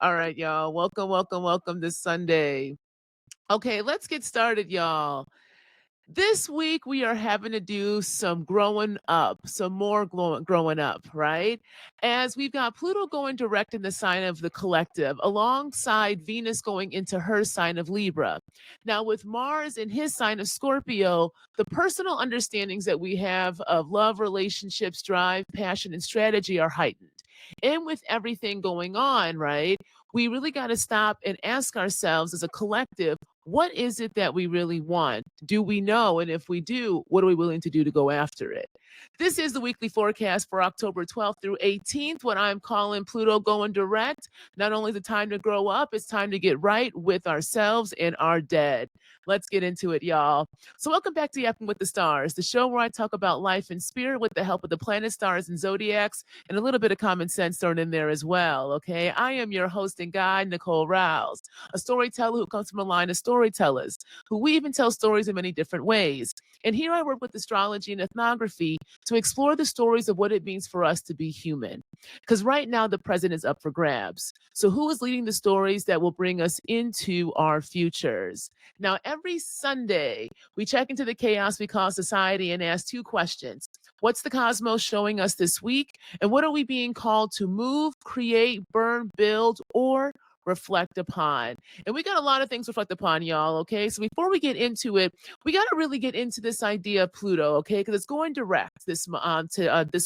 All right, y'all. Welcome, welcome, welcome this Sunday. Okay, let's get started, y'all. This week we are having to do some growing up, some more growing up, right? As we've got Pluto going direct in the sign of the collective, alongside Venus going into her sign of Libra. Now, with Mars in his sign of Scorpio, the personal understandings that we have of love, relationships, drive, passion, and strategy are heightened. And with everything going on, right, we really got to stop and ask ourselves as a collective, what is it that we really want? Do we know? And if we do, what are we willing to do to go after it? This is the weekly forecast for October 12th through 18th, what I'm calling Pluto going direct. Not only is it time to grow up, it's time to get right with ourselves and our dead. Let's get into it, y'all. So, welcome back to Yapping with the Stars, the show where I talk about life and spirit with the help of the planets, stars, and zodiacs, and a little bit of common sense thrown in there as well. Okay, I am your host and guide, Nicole Rouse, a storyteller who comes from a line of storytellers who weave and tell stories in many different ways. And here I work with astrology and ethnography to explore the stories of what it means for us to be human. Because right now, the present is up for grabs. So, who is leading the stories that will bring us into our futures? Now, every Sunday, we check into the chaos we call society and ask two questions. What's the cosmos showing us this week? And what are we being called to move, create, burn, build, or reflect upon? And we got a lot of things to reflect upon, y'all. Okay. So before we get into it, we got to really get into this idea of Pluto, okay? Because it's going direct this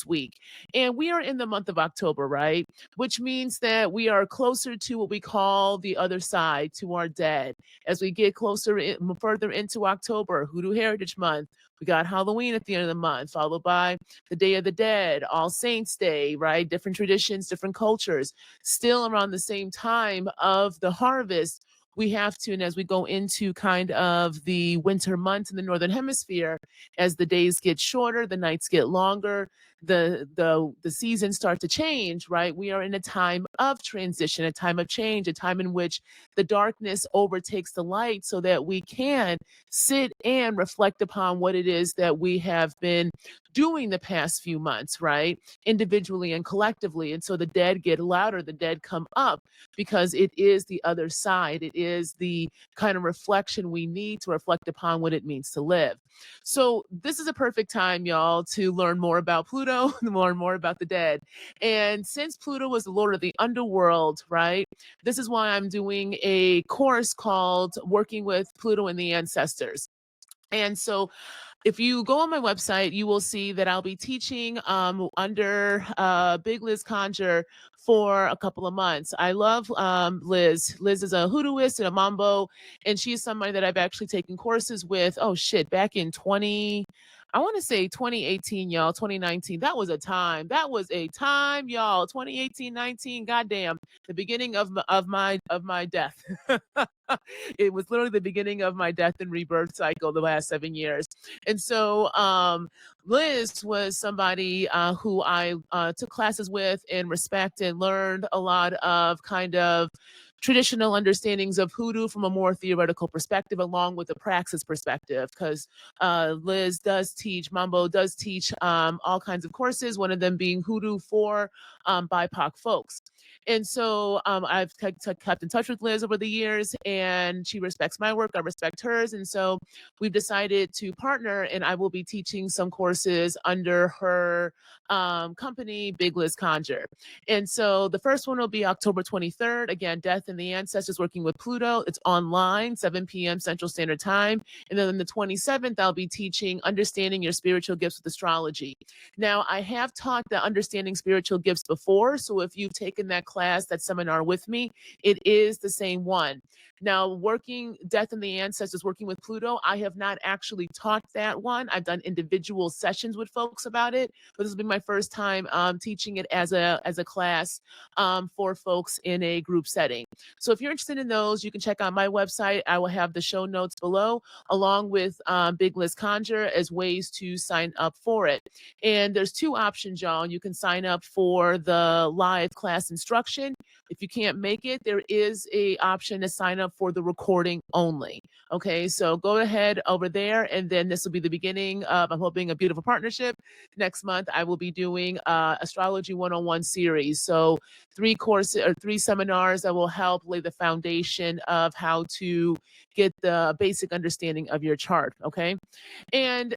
week. And we are in the month of October, right? Which means that we are closer to what we call the other side, to our dead. As we get further into October, Hoodoo Heritage Month, we got Halloween at the end of the month, followed by the Day of the Dead, All Saints Day, right? Different traditions, different cultures. Still around the same time of the harvest, we have to, and as we go into kind of the winter months in the Northern Hemisphere, as the days get shorter, the nights get longer, the seasons start to change, right? We are in a time of transition, a time of change, a time in which the darkness overtakes the light so that we can sit and reflect upon what it is that we have been doing the past few months, right? Individually and collectively. And so the dead get louder, the dead come up because it is the other side. It is the kind of reflection we need to reflect upon what it means to live. So this is a perfect time, y'all, to learn more about Pluto, learn more about the dead. And since Pluto was the lord of the underworld, right? This is why I'm doing a course called Working with Pluto and the Ancestors. And so if you go on my website, you will see that I'll be teaching under Big Liz Conjure for a couple of months. I love Liz. Liz is a hoodooist and a mambo, and she's somebody that I've actually taken courses with. Oh shit, back in 20, I want to say 2018, y'all, 2019. That was a time. That was a time, y'all. 2018, 19. Goddamn, the beginning of my death. It was literally the beginning of my death and rebirth cycle the last 7 years. And so Liz was somebody who I took classes with and respect and learned a lot of kind of traditional understandings of hoodoo from a more theoretical perspective, along with a praxis perspective, because Liz does teach, Mambo does teach all kinds of courses, one of them being hoodoo for BIPOC folks. And so I've kept in touch with Liz over the years, and she respects my work. I respect hers. And so we've decided to partner, and I will be teaching some courses under her company, Big Liz Conjure. And so the first one will be October 23rd. Again, Death and the Ancestors Working with Pluto. It's online, 7 p.m. Central Standard Time. And then on the 27th, I'll be teaching Understanding Your Spiritual Gifts with Astrology. Now, I have taught the Understanding Spiritual Gifts before. So if you've taken that class, that seminar with me, it is the same one. Now, working Death and the Ancestors Working with Pluto, I have not actually taught that one. I've done individual sessions with folks about it, but this will be my first time teaching it as a class for folks in a group setting. So if you're interested in those, you can check out my website. I will have the show notes below, along with Big Liz Conjure as ways to sign up for it. And there's two options, y'all. You can sign up for the live class instruction. If you can't make it, there is a option to sign up for the recording only. Okay, so go ahead over there, and then this will be the beginning of, I'm hoping, a beautiful partnership. Next month, I will be doing Astrology 101 series. So three seminars that will help lay the foundation of how to get the basic understanding of your chart. Okay. And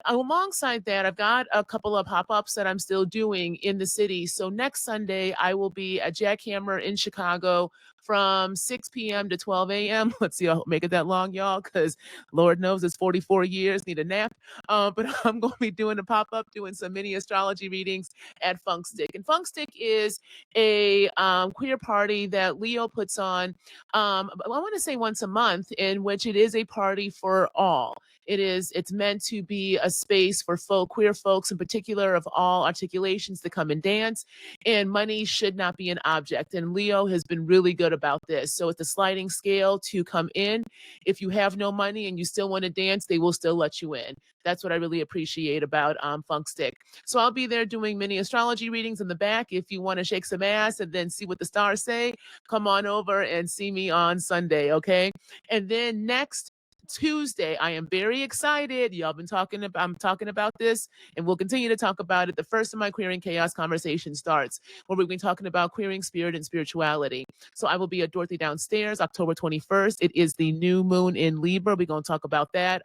alongside that, I've got a couple of pop ups that I'm still doing in the city. So next Sunday, I will be at Jackhammer in Chicago from 6 p.m. to 12 a.m. Let's see, I'll make it that long, y'all, because Lord knows it's 44 years, need a nap. But I'm going to be doing a pop up, doing some mini astrology readings at Funk Stick. And Funk Stick is a queer party that Leo puts on, I want to say once a month, in which it is a party for all. It's meant to be a space for queer folks in particular of all articulations to come and dance, and money should not be an object. And Leo has been really good about this. So it's a sliding scale to come in. If you have no money and you still want to dance, they will still let you in. That's what I really appreciate about Funk Stick. So I'll be there doing mini astrology readings in the back. If you want to shake some ass and then see what the stars say, come on over and see me on Sunday, okay? And then next Tuesday, I am very excited. Y'all been talking about, I'm talking about this, and we'll continue to talk about it. The first of my Queering Chaos conversation starts, where we've been talking about queering spirit and spirituality. So I will be at Dorothy Downstairs, October 21st. It is the new moon in Libra. We're going to talk about that.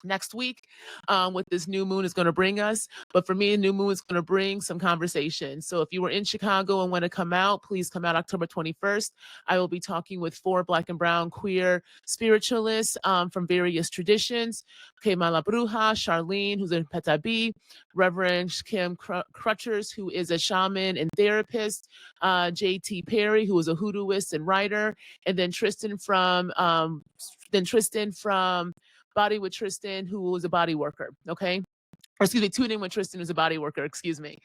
Next week, what this new moon is going to bring us. But for me, a new moon is going to bring some conversation. So if you were in Chicago and want to come out, please come out October 21st. I will be talking with 4 Black and brown queer spiritualists from various traditions. Okay, Mala Bruja, Charlene, who's a Petabi, Reverend Kim Crutchers, who is a shaman and therapist, J.T. Perry, who is a hoodooist and writer, and then Tristan from Body with Tristan, who was a body worker. Okay. Or excuse me, tune in with Tristan, who's a body worker. Excuse me.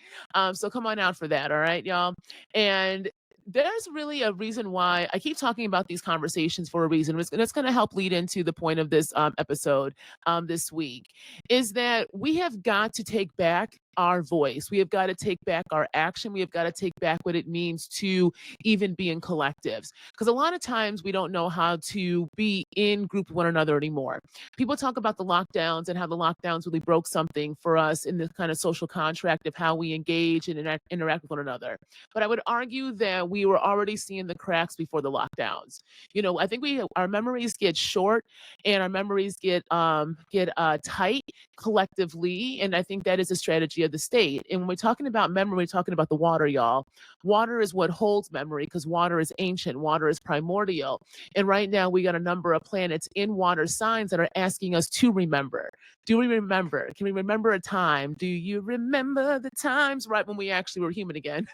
So come on out for that. All right, y'all. And there's really a reason why I keep talking about these conversations for a reason. It's going to help lead into the point of this episode this week, is that we have got to take back our voice. We have got to take back our action. We have got to take back what it means to even be in collectives. Because a lot of times we don't know how to be in group with one another anymore. People talk about the lockdowns and how the lockdowns really broke something for us in this kind of social contract of how we engage and interact with one another. But I would argue that we were already seeing the cracks before the lockdowns. You know, I think our memories get short and our memories get tight collectively, and I think that is a strategy of the state. And when we're talking about memory, we're talking about the water, y'all. Water is what holds memory because water is ancient, water is primordial. And right now we got a number of planets in water signs that are asking us to remember. Do we remember? Can we remember a time? Do you remember the times right when we actually were human again?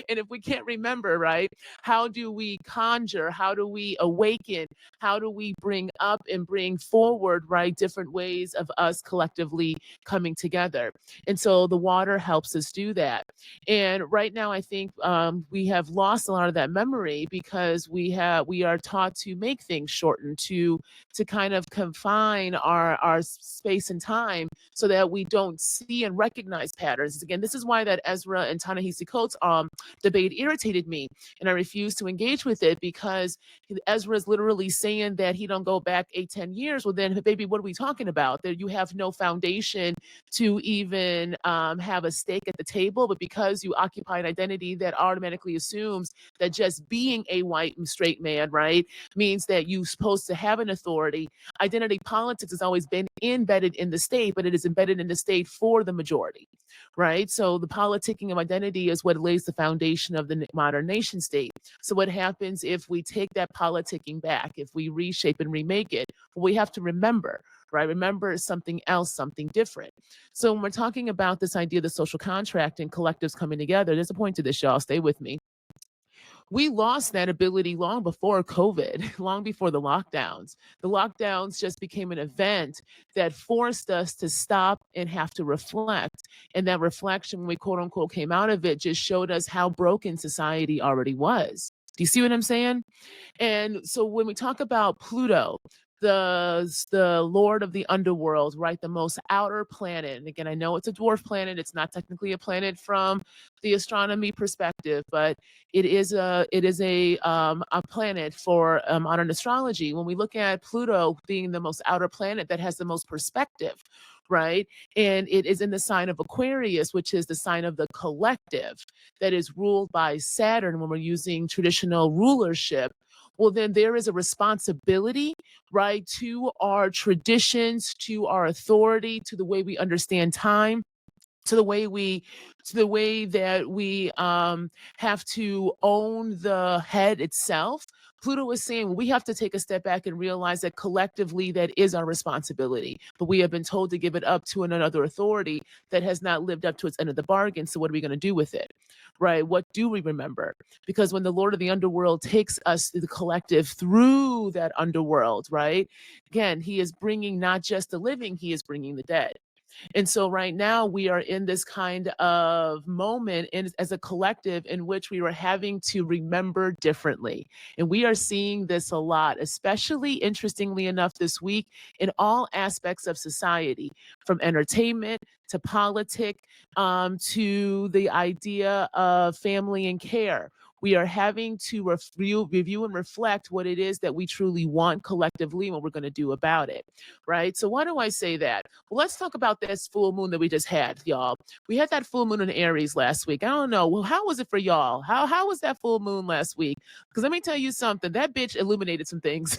And if we can't remember, right, how do we conjure? How do we awaken? How do we bring up and bring forward, right, different ways of us collectively coming together? And so the water helps us do that. And right now, I think we have lost a lot of that memory because we are taught to make things shorten, to kind of confine our space and time so that we don't see and recognize patterns. Again, this is why that Ezra and Ta-Nehisi Coates debate irritated me, and I refused to engage with it because Ezra is literally saying that he don't go back 8-10 years. Well, then, baby, what are we talking about? That you have no foundation to even have a stake at the table, but because you occupy an identity that automatically assumes that just being a white and straight man, right, means that you're supposed to have an authority. Identity politics has always been embedded in the state, but it is embedded in the state for the majority, right? So the politicking of identity is what lays the foundation of the modern nation state. So what happens if we take that politicking back, if we reshape and remake it? Well, we have to remember, right? Remember is something else, something different. So when we're talking about this idea of the social contract and collectives coming together, there's a point to this, y'all. Stay with me. We lost that ability long before COVID, long before the lockdowns. The lockdowns just became an event that forced us to stop and have to reflect. And that reflection, when we quote unquote came out of it, just showed us how broken society already was. Do you see what I'm saying? And so when we talk about Pluto, the lord of the underworld, right? The most outer planet. And again, I know it's a dwarf planet. It's not technically a planet from the astronomy perspective, but it is a planet for modern astrology. When we look at Pluto being the most outer planet that has the most perspective, right? And it is in the sign of Aquarius, which is the sign of the collective that is ruled by Saturn when we're using traditional rulership. Well, then there is a responsibility, right, to our traditions, to our authority, to the way we understand time, to the way that we have to own the head itself. Pluto is saying we have to take a step back and realize that collectively that is our responsibility, but we have been told to give it up to another authority that has not lived up to its end of the bargain. So what are we going to do with it, right? What do we remember? Because when the lord of the underworld takes us, the collective, through that underworld, right, again, he is bringing not just the living, he is bringing the dead. And so right now we are in this kind of moment as a collective in which we are having to remember differently. And we are seeing this a lot, especially interestingly enough this week in all aspects of society, from entertainment to politics, to the idea of family and care. We are having to review and reflect what it is that we truly want collectively and what we're going to do about it, right? So why do I say that? Well, let's talk about this full moon that we just had, y'all. We had that full moon in Aries last week. I don't know. Well, how was it for y'all? How was that full moon last week? Because let me tell you something. That bitch illuminated some things.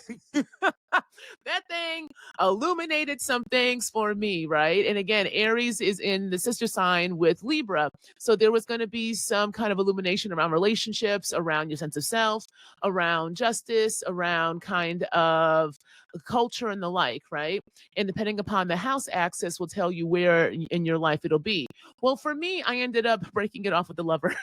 That thing illuminated some things for me, right? And again, Aries is in the sister sign with Libra. So there was going to be some kind of illumination around relationships, around your sense of self, around justice, around kind of culture and the like, right? And depending upon the house axis will tell you where in your life it'll be. Well, for me, I ended up breaking it off with the lover.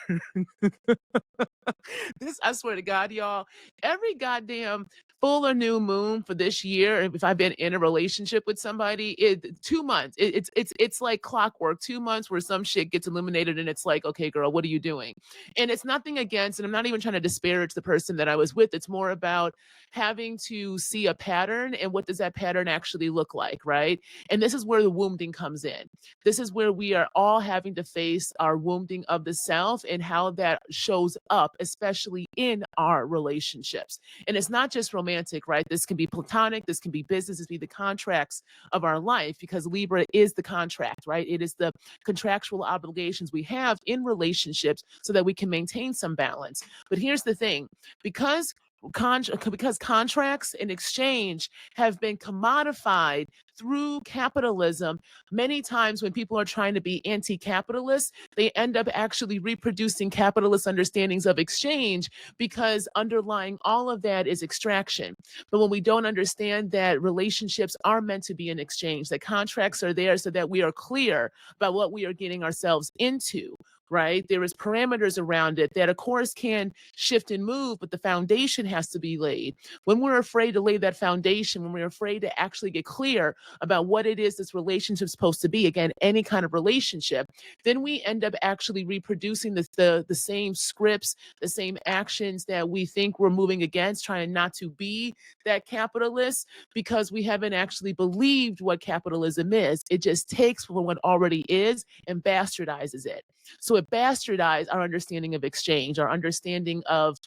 This, I swear to God, y'all, every goddamn full or new moon for this year, if I've been in a relationship with somebody, 2 months. It's like clockwork. 2 months where some shit gets eliminated, and it's like, okay, girl, what are you doing? And it's nothing against, and I'm not even trying to disparage the person that I was with. It's more about having to see a pattern and what does that pattern actually look like, right? And this is where the wounding comes in. This is where we are all having to face our wounding of the self and how that shows up, especially in our relationships. And it's not just romantic, right? This can be platonic, this can be business, this can be the contracts of our life, because Libra is the contract, right? It is the contractual obligations we have in relationships so that we can maintain some balance. But here's the thing, because contracts and exchange have been commodified through capitalism, many times when people are trying to be anti-capitalist, they end up actually reproducing capitalist understandings of exchange, because underlying all of that is extraction. But when we don't understand that relationships are meant to be an exchange, that contracts are there so that we are clear about what we are getting ourselves into, right? There is parameters around it that of course can shift and move, but the foundation has to be laid. When we're afraid to lay that foundation, when we're afraid to actually get clear about what it is this relationship is supposed to be, again, any kind of relationship, then we end up actually reproducing the same scripts, the same actions that we think we're moving against, trying not to be that capitalist, because we haven't actually believed what capitalism is. It just takes what already is and bastardizes it. So it bastardized our understanding of exchange, our understanding of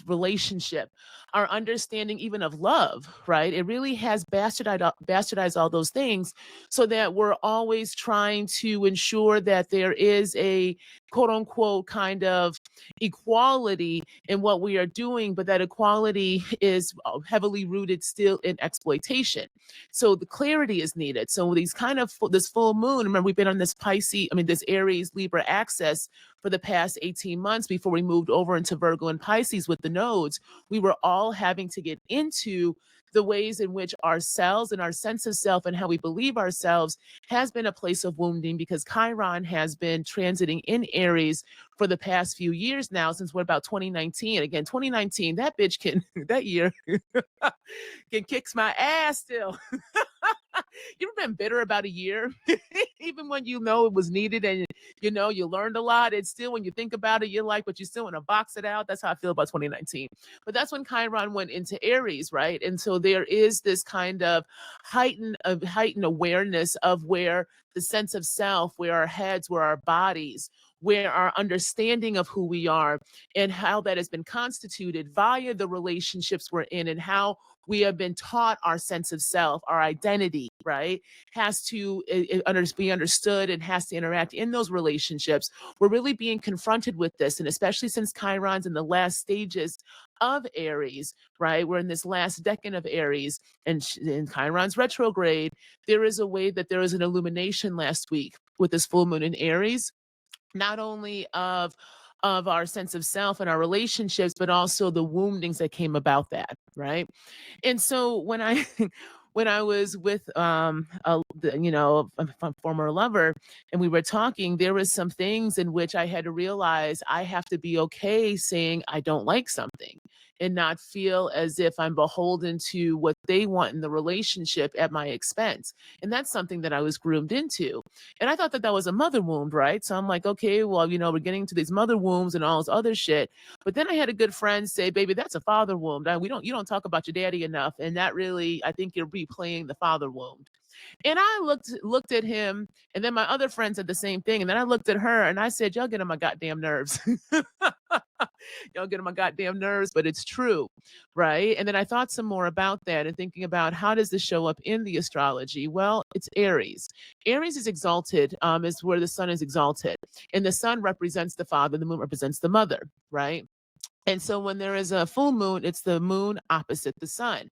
relationship, our understanding even of love, right? It really has bastardized all those things, so that we're always trying to ensure that there is a quote unquote kind of equality in what we are doing, but that equality is heavily rooted still in exploitation. So the clarity is needed. So these kind of this full moon, remember we've been on this this Aries Libra axis for the past 18 months before we moved over into Virgo and Pisces with the nodes. We were all having to get into the ways in which ourselves and our sense of self and how we believe ourselves has been a place of wounding, because Chiron has been transiting in Aries for the past few years now, since we're about 2019. Again, 2019, that bitch can, that year, can kicks my ass still. You ever been bitter about a year? Even when you know it was needed and you learned a lot, it's still when you think about it, you're like, but you still want to box it out. That's how I feel about 2019. But that's when Chiron went into Aries, right? And so there is this kind of heightened awareness of where the sense of self, where our heads, where our bodies, where our understanding of who we are and how that has been constituted via the relationships we're in and how we have been taught our sense of self, our identity, right, has to be understood and has to interact in those relationships. We're really being confronted with this. And especially since Chiron's in the last stages of Aries, right? We're in this last decade of Aries and Chiron's retrograde. There is a way that there is an illumination last week with this full moon in Aries, not only of our sense of self and our relationships, but also the woundings that came about that, right? And so when I when I was with a former lover and we were talking, there was some things in which I had to realize I have to be okay saying I don't like something and not feel as if I'm beholden to what they want in the relationship at my expense. And that's something that I was groomed into. And I thought that that was a mother wound, right? So I'm like, okay, well, we're getting to these mother wounds and all this other shit. But then I had a good friend say, baby, that's a father wound. You don't talk about your daddy enough. And that really, I think you're replaying the father wound. And I looked at him, and then my other friend said the same thing. And then I looked at her and I said, y'all get on my goddamn nerves. Y'all get on my goddamn nerves, but it's true, right? And then I thought some more about that and thinking about how does this show up in the astrology? Well, it's Aries. Aries is exalted, is where the sun is exalted. And the sun represents the father, the moon represents the mother, right? And so when there is a full moon, it's the moon opposite the sun.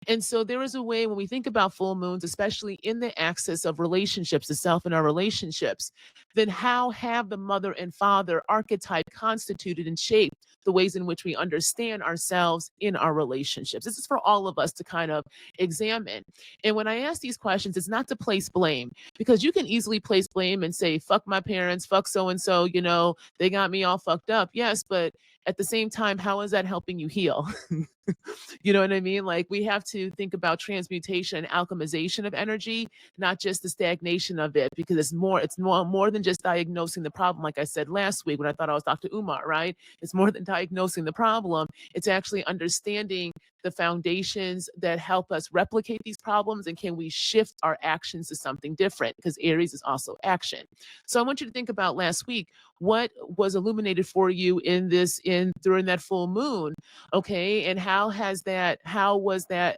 And so there is a way when we think about full moons, especially in the axis of relationships, the self and our relationships, then how have the mother and father archetype constituted and shaped the ways in which we understand ourselves in our relationships? This is for all of us to kind of examine. And when I ask these questions, it's not to place blame, because you can easily place blame and say, fuck my parents, fuck so and so, they got me all fucked up. Yes, but at the same time, how is that helping you heal? You know what I mean? Like, we have to think about transmutation and alchemization of energy, not just the stagnation of it, because it's more than just diagnosing the problem. Like I said last week when I thought I was Dr. Umar, right? It's more than diagnosing the problem. It's actually understanding the foundations that help us replicate these problems, and can we shift our actions to something different, because Aries is also action. So I want you to think about last week, what was illuminated for you during that full moon, okay? And how was that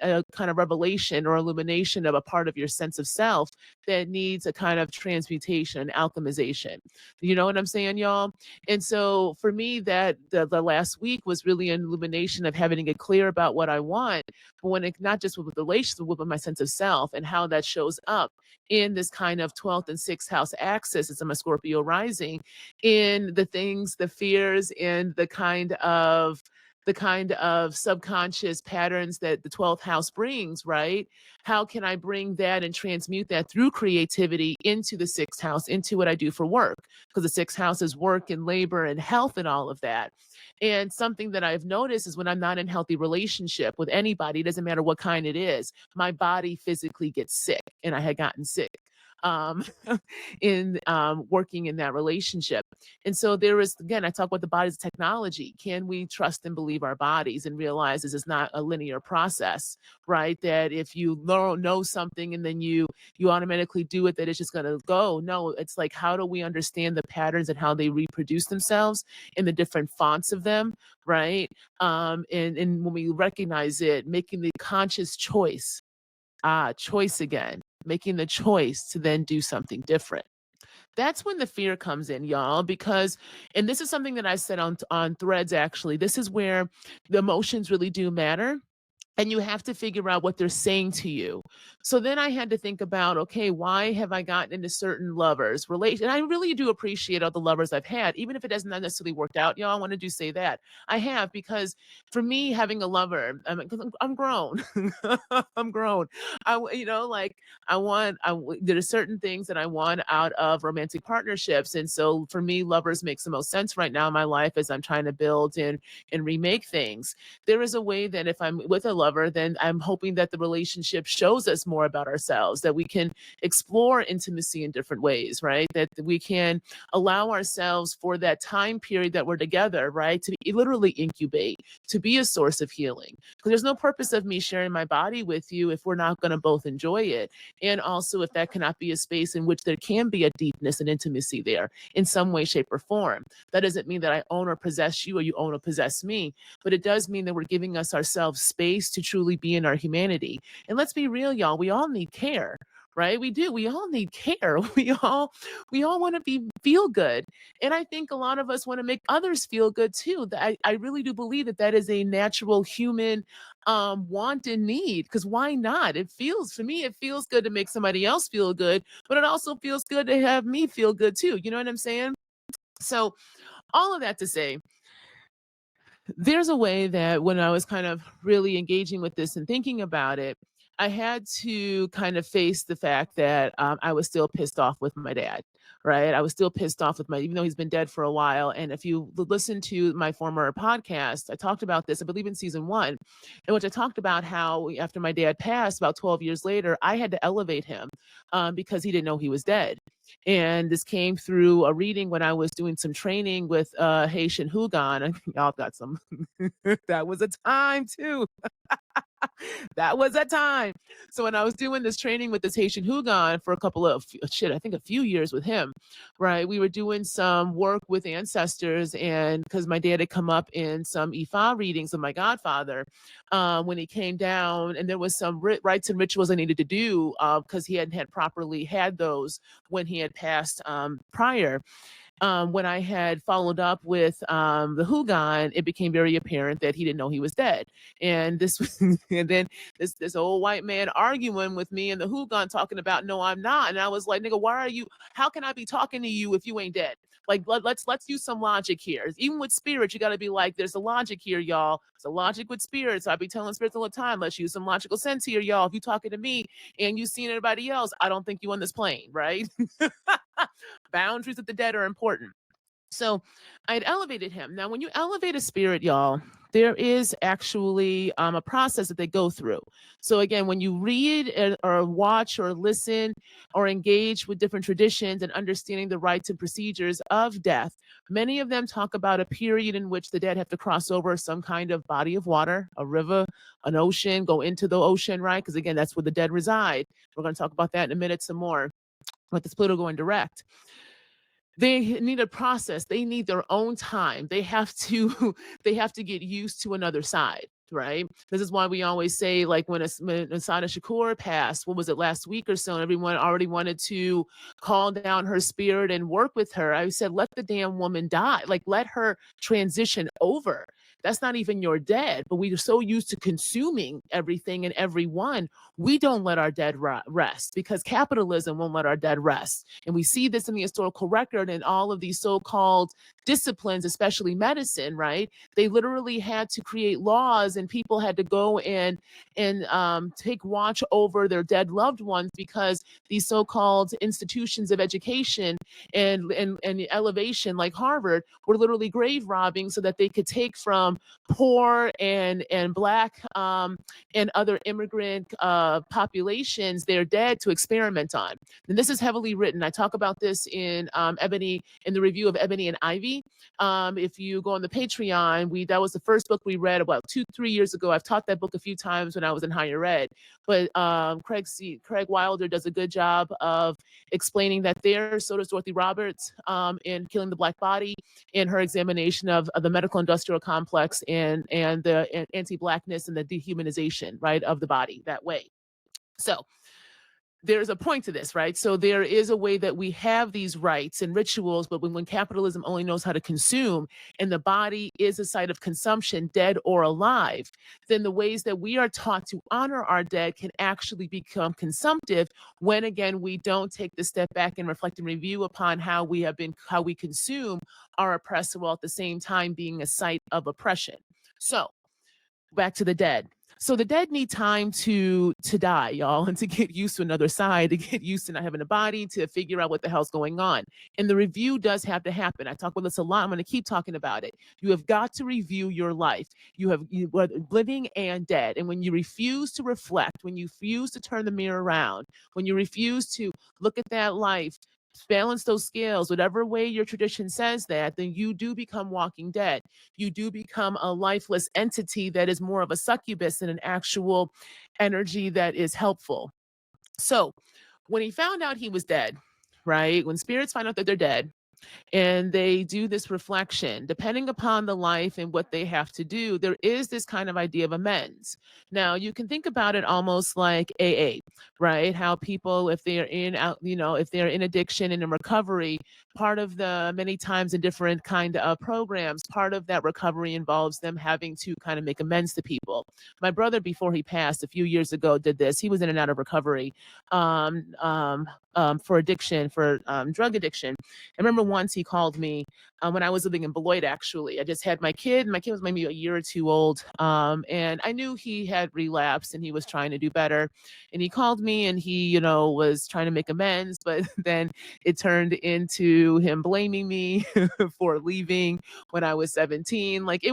a kind of revelation or illumination of a part of your sense of self that needs a kind of transmutation and alchemization? You know what I'm saying, y'all? And so for me, that the last week was really an illumination of having to get clear about what I want, but when it not just with the relationship, but with my sense of self and how that shows up in this kind of 12th and 6th house axis. It's a Scorpio rising, in the things, the fears, and the kind of subconscious patterns that the 12th house brings, right? How can I bring that and transmute that through creativity into the 6th house, into what I do for work? Because the 6th house is work and labor and health and all of that. And something that I've noticed is when I'm not in healthy relationship with anybody, it doesn't matter what kind it is, my body physically gets sick. And I had gotten sick um, in working in that relationship. And so there is, again, I talk about the body's technology. Can we trust and believe our bodies and realize this is not a linear process, right? That if you know something and then you automatically do it, that it's just going to go. No, it's like, how do we understand the patterns and how they reproduce themselves in the different fonts of them, right? And when we recognize it, making the conscious choice, choice again, making the choice to then do something different. That's when the fear comes in, y'all, because, and this is something that I said on threads, actually, this is where the emotions really do matter. And you have to figure out what they're saying to you. So then I had to think about, okay, why have I gotten into certain lovers relation? And I really do appreciate all the lovers I've had, even if it hasn't necessarily worked out, y'all. I want to do say that I have, because for me, having a lover, I'm grown. I'm grown. Like, there are certain things that I want out of romantic partnerships. And so for me, lovers makes the most sense right now in my life as I'm trying to build and remake things. There is a way that if I'm with a lover, then I'm hoping that the relationship shows us more about ourselves, that we can explore intimacy in different ways, right? That we can allow ourselves for that time period that we're together, right? To literally incubate, to be a source of healing. Because there's no purpose of me sharing my body with you if we're not going to both enjoy it. And also, if that cannot be a space in which there can be a deepness and intimacy there in some way, shape, or form. That doesn't mean that I own or possess you or you own or possess me, but it does mean that we're giving us ourselves space to truly be in our humanity. And let's be real, y'all, we all need care. Right? We do. We all need care. We all want to feel good. And I think a lot of us want to make others feel good too. I really do believe that that is a natural human want and need. Because why not? It feels, for me, it feels good to make somebody else feel good, but it also feels good to have me feel good too. You know what I'm saying? So all of that to say, there's a way that when I was kind of really engaging with this and thinking about it, I had to kind of face the fact that I was still pissed off with my dad, right? I was still pissed off with even though he's been dead for a while. And if you listen to my former podcast, I talked about this, I believe in season one, in which I talked about how after my dad passed about 12 years later, I had to elevate him because he didn't know he was dead. And this came through a reading when I was doing some training with Haitian Hugon. Y'all got some. That was a time too. That was a time. So when I was doing this training with this Haitian Hugon for a couple of I think a few years with him, right? We were doing some work with ancestors, and because my dad had come up in some Ifa readings of my godfather, when he came down, and there was some rites and rituals I needed to do because he hadn't had properly had those when he had passed prior. When I had followed up with the Hugon, it became very apparent that he didn't know he was dead. And this was, and then this old white man arguing with me and the Hugon talking about, no, I'm not. And I was like, nigga, why are you? How can I be talking to you if you ain't dead? Like let's use some logic here. Even with spirits, you got to be like, there's a logic here, y'all. There's a logic with spirits. I be telling spirits all the time, let's use some logical sense here, y'all. If you talking to me and you seen anybody else, I don't think you on this plane, right? Boundaries with the dead are important. So I'd elevated him. Now, when you elevate a spirit, y'all, there is actually a process that they go through. So again, when you read or watch or listen or engage with different traditions and understanding the rites and procedures of death, many of them talk about a period in which the dead have to cross over some kind of body of water, a river, an ocean, go into the ocean, right? Because again, that's where the dead reside. We're going to talk about that in a minute some more with this Pluto going direct. They need a process. They need their own time. They have to they have to get used to another side, right? This is why we always say, like when Asada Shakur passed, what was it, last week or so, and everyone already wanted to call down her spirit and work with her. I said, let the damn woman die. Like, let her transition over. That's not even your dead, but we are so used to consuming everything and everyone, we don't let our dead rest because capitalism won't let our dead rest. And we see this in the historical record and all of these so-called disciplines, especially medicine, right? They literally had to create laws and people had to go and take watch over their dead loved ones because these so-called institutions of education and elevation like Harvard were literally grave robbing so that they could take from poor and black and other immigrant populations their dead to experiment on. And this is heavily written. I talk about this in Ebony, in the review of Ebony and Ivy. If you go on the Patreon, that was the first book we read about 2-3 years ago. I've taught that book a few times when I was in higher ed, but Craig Wilder does a good job of explaining that there. So does Dorothy Roberts in Killing the Black Body, in her examination of the medical industrial complex and the anti-blackness and the dehumanization, right, of the body that way. So there's a point to this, right? So there is a way that we have these rites and rituals, but when capitalism only knows how to consume and the body is a site of consumption, dead or alive, then the ways that we are taught to honor our dead can actually become consumptive when, again, we don't take the step back and reflect and review upon how we consume our oppressor while at the same time being a site of oppression. So back to the dead. So the dead need time to die, y'all, and to get used to another side, to get used to not having a body, to figure out what the hell's going on. And the review does have to happen. I talk about this a lot. I'm going to keep talking about it. You have got to review your life. Whether living and dead. And when you refuse to reflect, when you refuse to turn the mirror around, when you refuse to look at that life, balance those scales, whatever way your tradition says that, then you do become walking dead. You do become a lifeless entity that is more of a succubus than an actual energy that is helpful. So when he found out he was dead, right? When spirits find out that they're dead, and they do this reflection depending upon the life and what they have to do, there is this kind of idea of amends. Now you can think about it almost like AA, right? How people, if they're in out, if they're in addiction and in recovery, part of the many times in different kind of programs, part of that recovery involves them having to kind of make amends to people. My brother, before he passed a few years ago, did this. He was in and out of recovery um, um, for addiction, for drug addiction. I remember once he called me when I was living in Beloit, actually. I just had my kid. My kid was maybe a year or two old. And I knew he had relapsed and he was trying to do better. And he called me and he, was trying to make amends. But then it turned into him blaming me for leaving when I was 17. Like it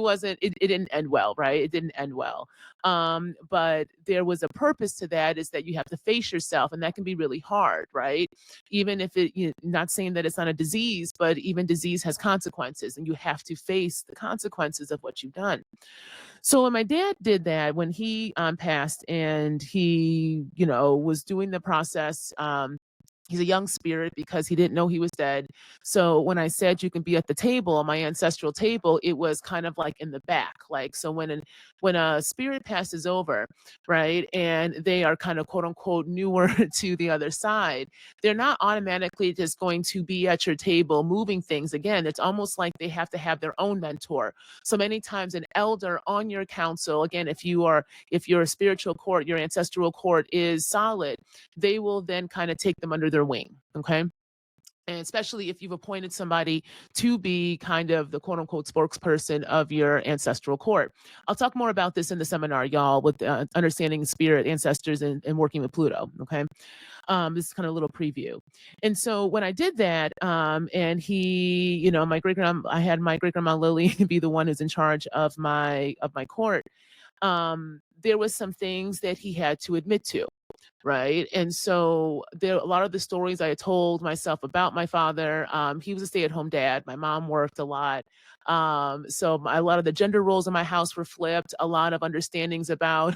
wasn't, it didn't end well, right? It didn't end well. But there was a purpose to that, is that you have to face yourself, and that can be really hard, right? Even if not saying that it's not a disease, but even disease has consequences, and you have to face the consequences of what you've done. So when my dad did that, when he passed, and he, was doing the process, he's a young spirit because he didn't know he was dead. So when I said you can be at the table, my ancestral table, it was kind of like in the back. Like, so when a spirit passes over, right, and they are kind of quote unquote newer to the other side, they're not automatically just going to be at your table moving things. Again, it's almost like they have to have their own mentor. So many times an elder on your council, again, if your spiritual court, your ancestral court is solid, they will then kind of take them under their wing. Okay. And especially if you've appointed somebody to be kind of the quote unquote spokesperson of your ancestral court. I'll talk more about this in the seminar, y'all, with understanding spirit, ancestors, and working with Pluto. Okay. This is kind of a little preview. And so when I did that, and he, my great grandma, I had my great grandma Lily be the one who's in charge of my court. There was some things that he had to admit to, right? And so there, a lot of the stories I had told myself about my father, he was a stay-at-home dad. My mom worked a lot. A lot of the gender roles in my house were flipped. A lot of understandings about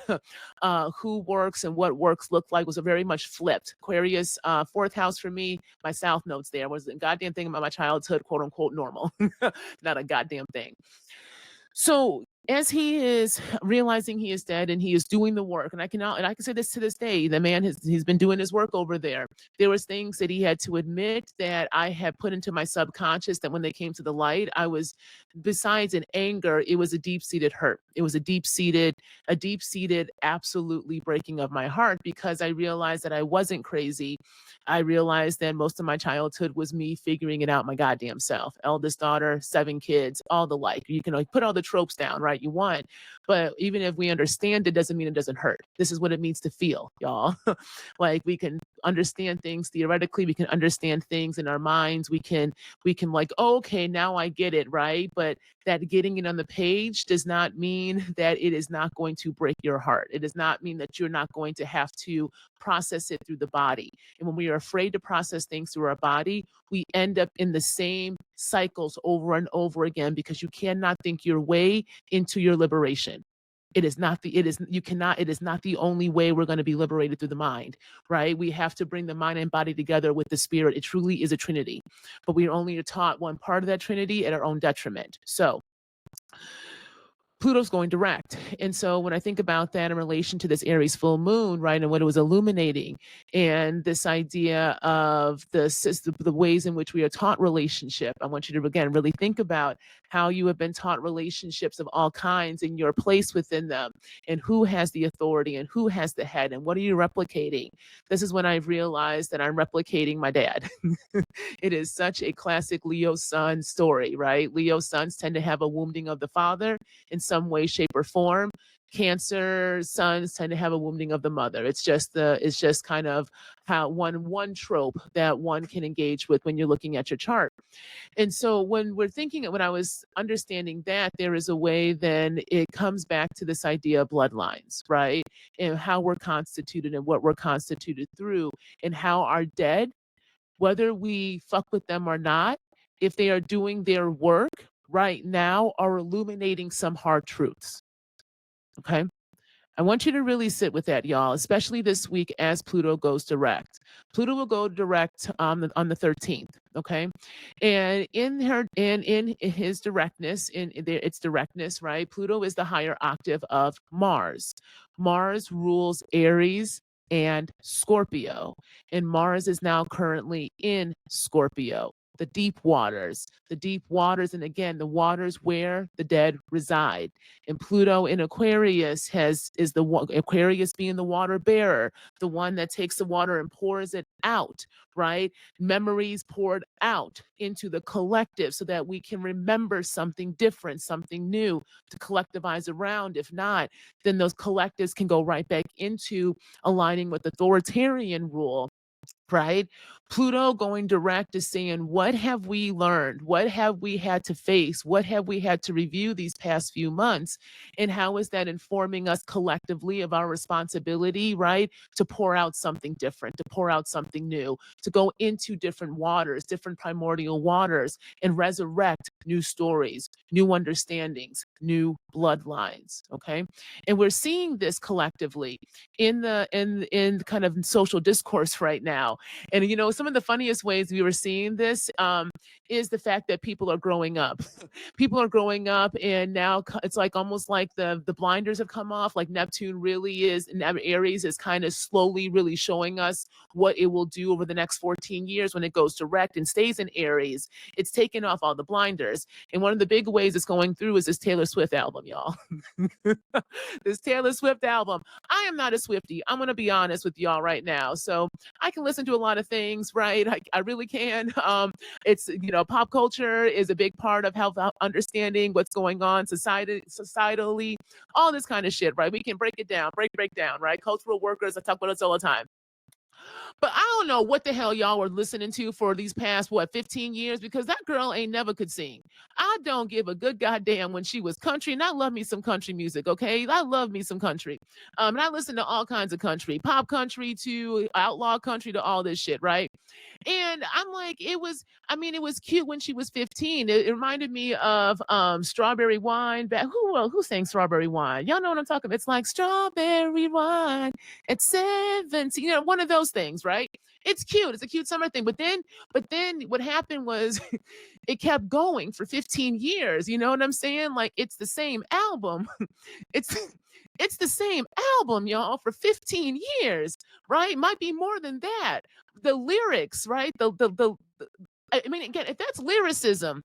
who works and what works looked like was very much flipped. Aquarius, fourth house for me, my south notes there was a goddamn thing about my childhood, quote unquote normal. Not a goddamn thing. So as he is realizing he is dead and he is doing the work, and I can say this to this day, the man he's been doing his work over there. There was things that he had to admit that I had put into my subconscious that when they came to the light, I was, besides an anger, it was a deep-seated hurt. It was a deep-seated absolutely breaking of my heart, because I realized that I wasn't crazy. I realized that most of my childhood was me figuring it out my goddamn self. Eldest daughter, 7 kids, all the like. You can like put all the tropes down, right? You want, but even if we understand it, doesn't mean it doesn't hurt. This is what it means to feel, y'all. Like we can understand things theoretically, we can understand things in our minds. We can like, oh, okay, now I get it, right? But that getting it on the page does not mean that it is not going to break your heart. It does not mean that you're not going to have to process it through the body. And when we are afraid to process things through our body, we end up in the same cycles over and over again, because you cannot think your way into your liberation. It is not the, it is, you cannot, it is not the only way we're going to be liberated through the mind, right? We have to bring the mind and body together with the spirit. It truly is a trinity, but we are only taught one part of that trinity at our own detriment. So Pluto's going direct. And so when I think about that in relation to this Aries full moon, right, and what it was illuminating, and this idea of the ways in which we are taught relationship, I want you to, again, really think about how you have been taught relationships of all kinds and your place within them, and who has the authority and who has the head and what are you replicating. This is when I've realized that I'm replicating my dad. It is such a classic Leo sun story, right? Leo suns tend to have a wounding of the father, and some way, shape, or form. Cancer sons tend to have a wounding of the mother. It's just kind of how one trope that one can engage with when you're looking at your chart. And so when I was understanding that there is a way, then it comes back to this idea of bloodlines, right? And how we're constituted and what we're constituted through, and how our dead, whether we fuck with them or not, if they are doing their work right now, are illuminating some hard truths. Okay. I want you to really sit with that, y'all, especially this week as Pluto goes direct. Pluto will go direct on the 13th, okay? And in his directness, its directness, right? Pluto is the higher octave of Mars. Mars rules Aries and Scorpio, and Mars is now currently in Scorpio. The deep waters, and again, the waters where the dead reside. And Pluto in Aquarius Aquarius being the water bearer, the one that takes the water and pours it out, right? Memories poured out into the collective so that we can remember something different, something new to collectivize around. If not, then those collectives can go right back into aligning with authoritarian rule, right? Pluto going direct is saying, what have we learned? What have we had to face? What have we had to review these past few months? And how is that informing us collectively of our responsibility, right? To pour out something different, to pour out something new, to go into different waters, different primordial waters, and resurrect new stories, new understandings, new bloodlines. Okay. And we're seeing this collectively in kind of social discourse right now. And some of the funniest ways we were seeing this is the fact that people are growing up. People are growing up, and now it's like almost like the blinders have come off. Like Neptune really is, and Aries is kind of slowly really showing us what it will do over the next 14 years when it goes direct and stays in Aries. It's taken off all the blinders. And one of the big ways it's going through is this Taylor Swift album, y'all. This Taylor Swift album. I am not a Swiftie. I'm going to be honest with y'all right now. So I can listen to a lot of things, right? I really can. It's, pop culture is a big part of understanding what's going on societally, all this kind of shit, right? We can break it down, break down, right? Cultural workers, I talk about this all the time. But I don't know what the hell y'all were listening to for these past, 15 years, because that girl ain't never could sing. I don't give a good goddamn when she was country, and I love me some country music, okay? I love me some country. And I listen to all kinds of country, pop country to outlaw country to all this shit, right? And I'm like, it was cute when she was 15. It reminded me of Strawberry Wine. Who sang Strawberry Wine? Y'all know what I'm talking about. It's like strawberry wine at 17, one of those things, right? It's cute. It's a cute summer thing. But then what happened was it kept going for 15 years. You know what I'm saying? Like it's the same album. It's it's the same album, y'all, for 15 years, right? Might be more than that. The lyrics, right? I mean, again, if that's lyricism,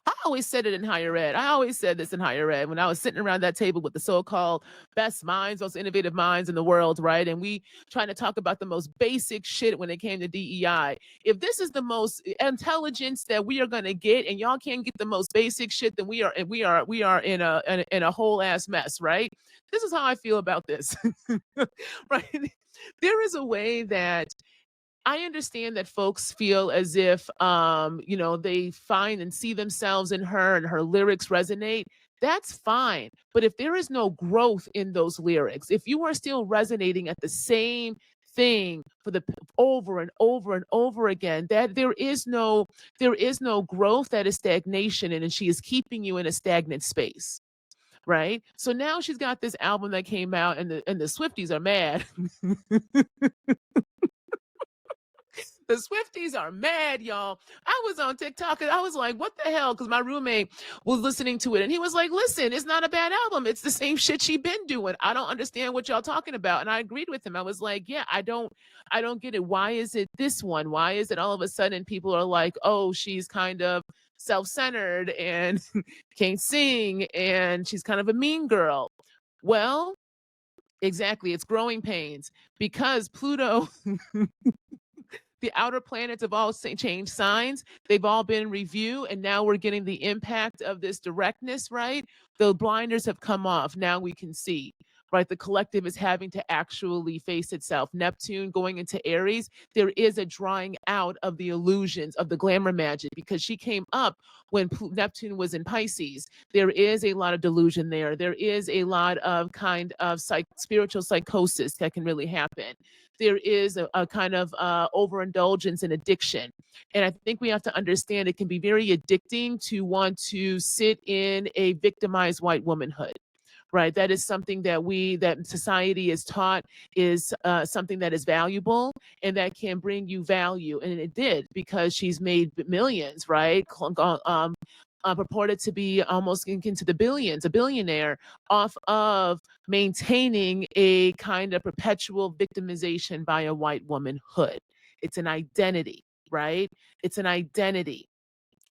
I always said it in higher ed. I always said this in higher ed when I was sitting around that table with the so-called best minds, most innovative minds in the world, right? And we trying to talk about the most basic shit when it came to DEI. If this is the most intelligence that we are gonna get, and y'all can't get the most basic shit, then we are in a whole ass mess, right? This is how I feel about this, right? There is a way that I understand that folks feel as if, they find and see themselves in her and her lyrics resonate. That's fine. But if there is no growth in those lyrics, if you are still resonating at the same thing over and over and over again, that there is no growth, that is stagnation, and she is keeping you in a stagnant space. Right. So now she's got this album that came out, and the Swifties are mad. The Swifties are mad, y'all. I was on TikTok and I was like, what the hell? Because my roommate was listening to it and he was like, listen, it's not a bad album. It's the same shit she been doing. I don't understand what y'all talking about. And I agreed with him. I was like, yeah, I don't get it. Why is it this one? Why is it all of a sudden people are like, oh, she's kind of self-centered and can't sing and she's kind of a mean girl? Well, exactly. It's growing pains because Pluto The outer planets have all changed signs. They've all been in review, and now we're getting the impact of this directness, right? The blinders have come off. Now we can see, right? The collective is having to actually face itself. Neptune going into Aries, there is a drawing out of the illusions of the glamour magic because she came up when Neptune was in Pisces. There is a lot of delusion there. There is a lot of kind of spiritual psychosis that can really happen. There is a kind of overindulgence and addiction. And I think we have to understand it can be very addicting to want to sit in a victimized white womanhood. Right, that is something that society is taught is something that is valuable and that can bring you value, and it did because she's made millions, right? Purported to be almost into the billions, a billionaire off of maintaining a kind of perpetual victimization by a white womanhood. It's an identity, right? It's an identity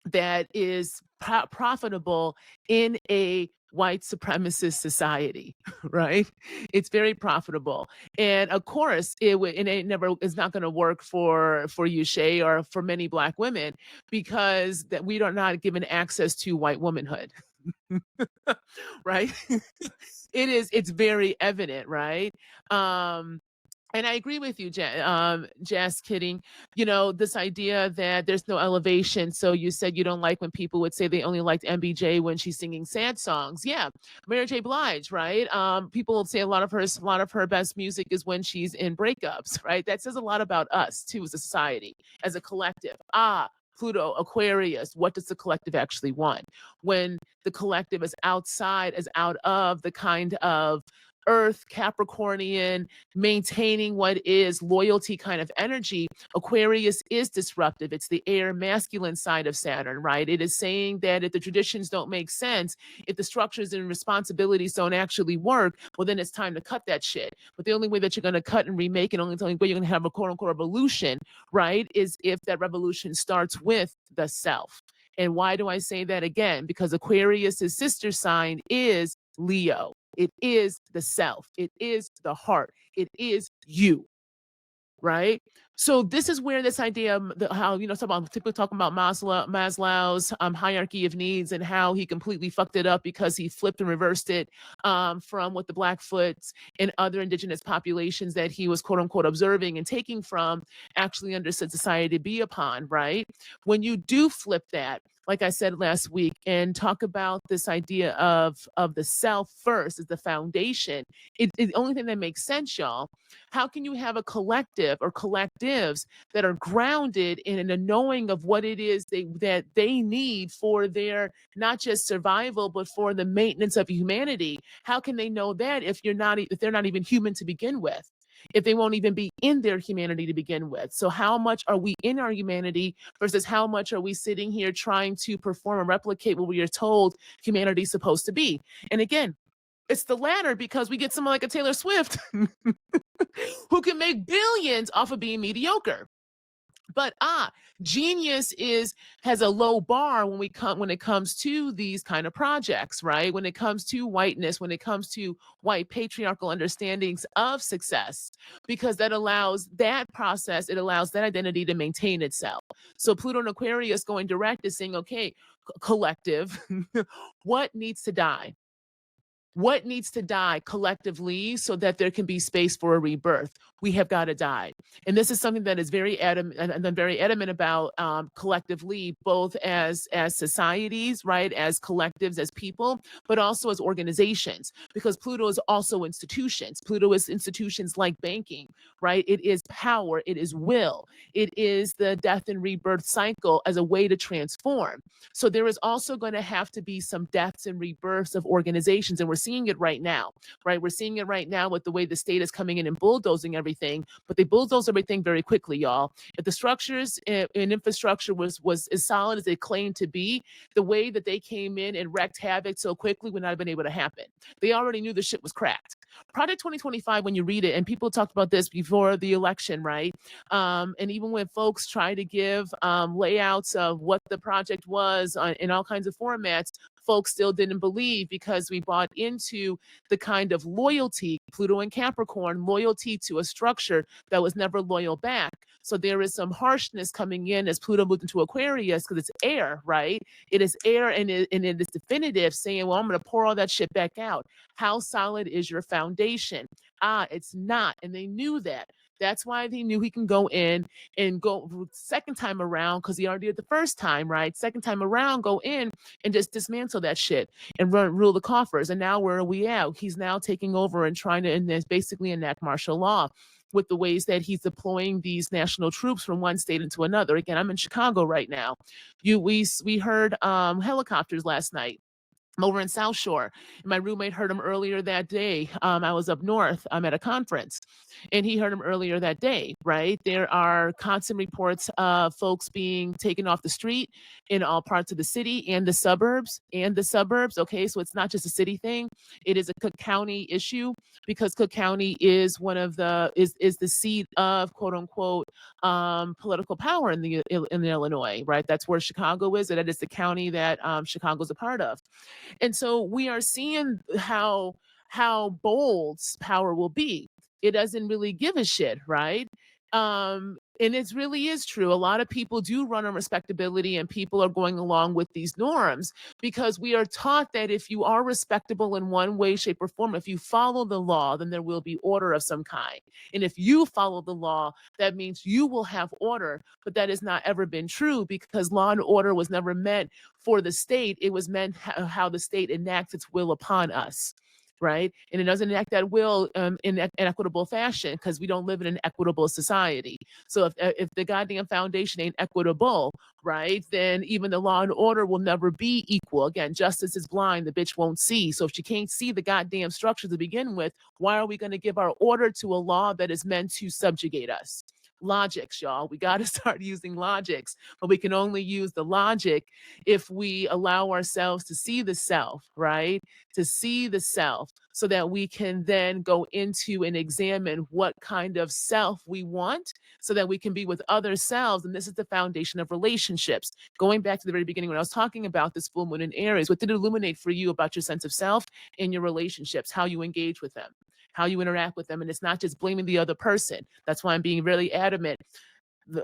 that is profitable in a white supremacist society, right? It's very profitable, and of course, it never is not going to work for you, Shay, or for many Black women, because that we are not given access to white womanhood, right? It's very evident, right? And I agree with you, Jazz kidding. This idea that there's no elevation. So you said you don't like when people would say they only liked MBJ when she's singing sad songs. Yeah, Mary J. Blige, right? People will say a lot of her best music is when she's in breakups, right? That says a lot about us too as a society, as a collective. Pluto, Aquarius, what does the collective actually want? When the collective is out of the kind of Earth, Capricornian, maintaining what is loyalty kind of energy, Aquarius is disruptive. It's the air masculine side of Saturn, right? It is saying that if the traditions don't make sense, if the structures and responsibilities don't actually work, well, then it's time to cut that shit. But the only way that you're going to cut and remake, and only way you're going to have a quote unquote revolution, right, is if that revolution starts with the self. And why do I say that again? Because Aquarius's sister sign is Leo. It is the self. It is the heart. It is you, right? So this is where this idea of how, typically talking about Maslow's hierarchy of needs and how he completely fucked it up because he flipped and reversed it from what the Blackfoots and other indigenous populations that he was quote unquote observing and taking from actually understood society to be upon, right? When you do flip that, like I said last week, and talk about this idea of the self first as the foundation, it's the only thing that makes sense, y'all. How can you have a collective or collectives that are grounded in a knowing of what it is that they need for their not just survival, but for the maintenance of humanity? How can they know that if they're not even human to begin with? If they won't even be in their humanity to begin with. So how much are we in our humanity versus how much are we sitting here trying to perform and replicate what we are told humanity is supposed to be? And again, it's the latter because we get someone like a Taylor Swift who can make billions off of being mediocre. But genius has a low bar when it comes to these kind of projects, right? When it comes to whiteness, when it comes to white patriarchal understandings of success, because that allows that process, it allows that identity to maintain itself. So Pluto and Aquarius going direct is saying, okay, collective, what needs to die? What needs to die collectively so that there can be space for a rebirth? We have got to die. And this is something that is very adamant, and I'm very adamant about collectively, both as societies, right, as collectives, as people, but also as organizations, because Pluto is also institutions. Pluto is institutions like banking, right? It is power, it is will, it is the death and rebirth cycle as a way to transform. So there is also going to have to be some deaths and rebirths of organizations, and we're seeing it right now, right? We're seeing it right now with the way the state is coming in and bulldozing everything, but they bulldoze everything very quickly, y'all. If the structures and infrastructure was as solid as they claimed to be, the way that they came in and wreaked havoc so quickly would not have been able to happen. They already knew the shit was cracked. Project 2025, when you read it, and people talked about this before the election, right? And even when folks try to give layouts of what the project was in all kinds of formats, folks still didn't believe because we bought into the kind of loyalty, Pluto and Capricorn, loyalty to a structure that was never loyal back. So there is some harshness coming in as Pluto moved into Aquarius because it's air, right? It is air, and it is definitive, saying, well, I'm going to pour all that shit back out. How solid is your foundation? It's not. And they knew that. That's why they knew he can go in and go second time around, because he already did the first time, right? Second time around, go in and just dismantle that shit and rule the coffers. And now where are we at? He's now taking over and trying to basically enact martial law with the ways that he's deploying these national troops from one state into another. Again, I'm in Chicago right now. We heard helicopters last night. I'm over in South Shore. My roommate heard him earlier that day. I was up north. I'm at a conference, and he heard him earlier that day, right? There are constant reports of folks being taken off the street in all parts of the city and the suburbs. Okay, so it's not just a city thing. It is a Cook County issue, because Cook County is one of the is the seat of quote unquote political power in the Illinois, right? That's where Chicago is, and that is the county that Chicago's a part of. And so we are seeing how bold power will be. It doesn't really give a shit, right? And it really is true. A lot of people do run on respectability, and people are going along with these norms because we are taught that if you are respectable in one way, shape, or form, if you follow the law, then there will be order of some kind. And if you follow the law, that means you will have order. But that has not ever been true, because law and order was never meant for the state. It was meant how the state enacts its will upon us. Right. And it doesn't enact that will in an equitable fashion, because we don't live in an equitable society. So if the goddamn foundation ain't equitable, right, then even the law and order will never be equal. Again, justice is blind, the bitch won't see. So if she can't see the goddamn structure to begin with, why are we going to give our order to a law that is meant to subjugate us? Logics, y'all. We got to start using logics, but we can only use the logic if we allow ourselves to see the self, right? To see the self, so that we can then go into and examine what kind of self we want, so that we can be with other selves. And this is the foundation of relationships. Going back to the very beginning when I was talking about this full moon in Aries, what did it illuminate for you about your sense of self in your relationships, how you engage with them, how you interact with them? And it's not just blaming the other person. That's why I'm being really adamant.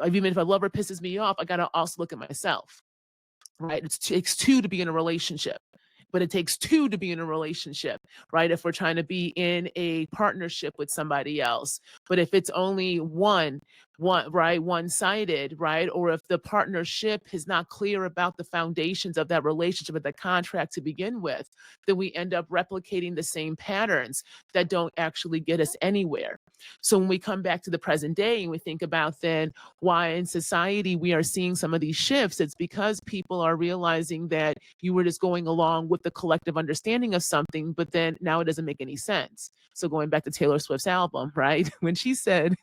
Even if a lover pisses me off, I got to also look at myself, right? It takes two to be in a relationship. But it takes two to be in a relationship, right? If we're trying to be in a partnership with somebody else. But if it's only right, one-sided, right? Or if the partnership is not clear about the foundations of that relationship, of the contract to begin with, then we end up replicating the same patterns that don't actually get us anywhere. So when we come back to the present day and we think about then why in society we are seeing some of these shifts, it's because people are realizing that you were just going along with the collective understanding of something, but then now it doesn't make any sense. So going back to Taylor Swift's album, right? When she said,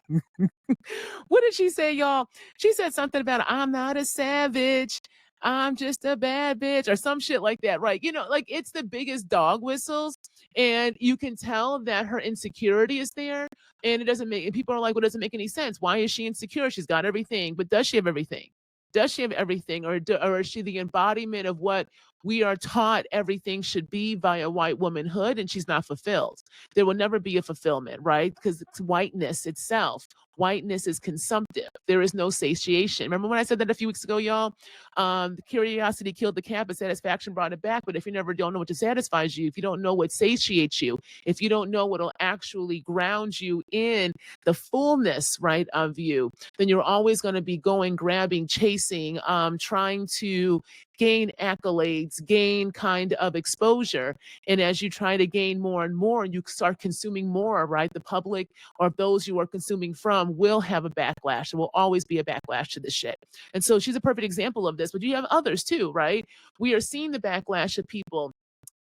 what did she say, y'all? She said something about, I'm not a savage, I'm just a bad bitch, or some shit like that, right? Like it's the biggest dog whistles. And you can tell that her insecurity is there. And it doesn't make, and people are like, well, it doesn't make any sense. Why is she insecure? She's got everything. But does she have everything? Does she have everything? Or is she the embodiment of what we are taught everything should be via white womanhood, and she's not fulfilled? There will never be a fulfillment, right? Because it's whiteness itself. Whiteness is consumptive. There is no satiation. Remember when I said that a few weeks ago, y'all? The curiosity killed the cat, but satisfaction brought it back. But if you never don't know what satisfies you, if you don't know what satiates you, if you don't know what will actually ground you in the fullness, right, of you, then you're always going to be going, grabbing, chasing, trying to gain accolades, gain kind of exposure. And as you try to gain more and more, you start consuming more, right? The public or those you are consuming from will have a backlash. There will always be a backlash to this shit. And so she's a perfect example of this, but you have others too, right? We are seeing the backlash of people.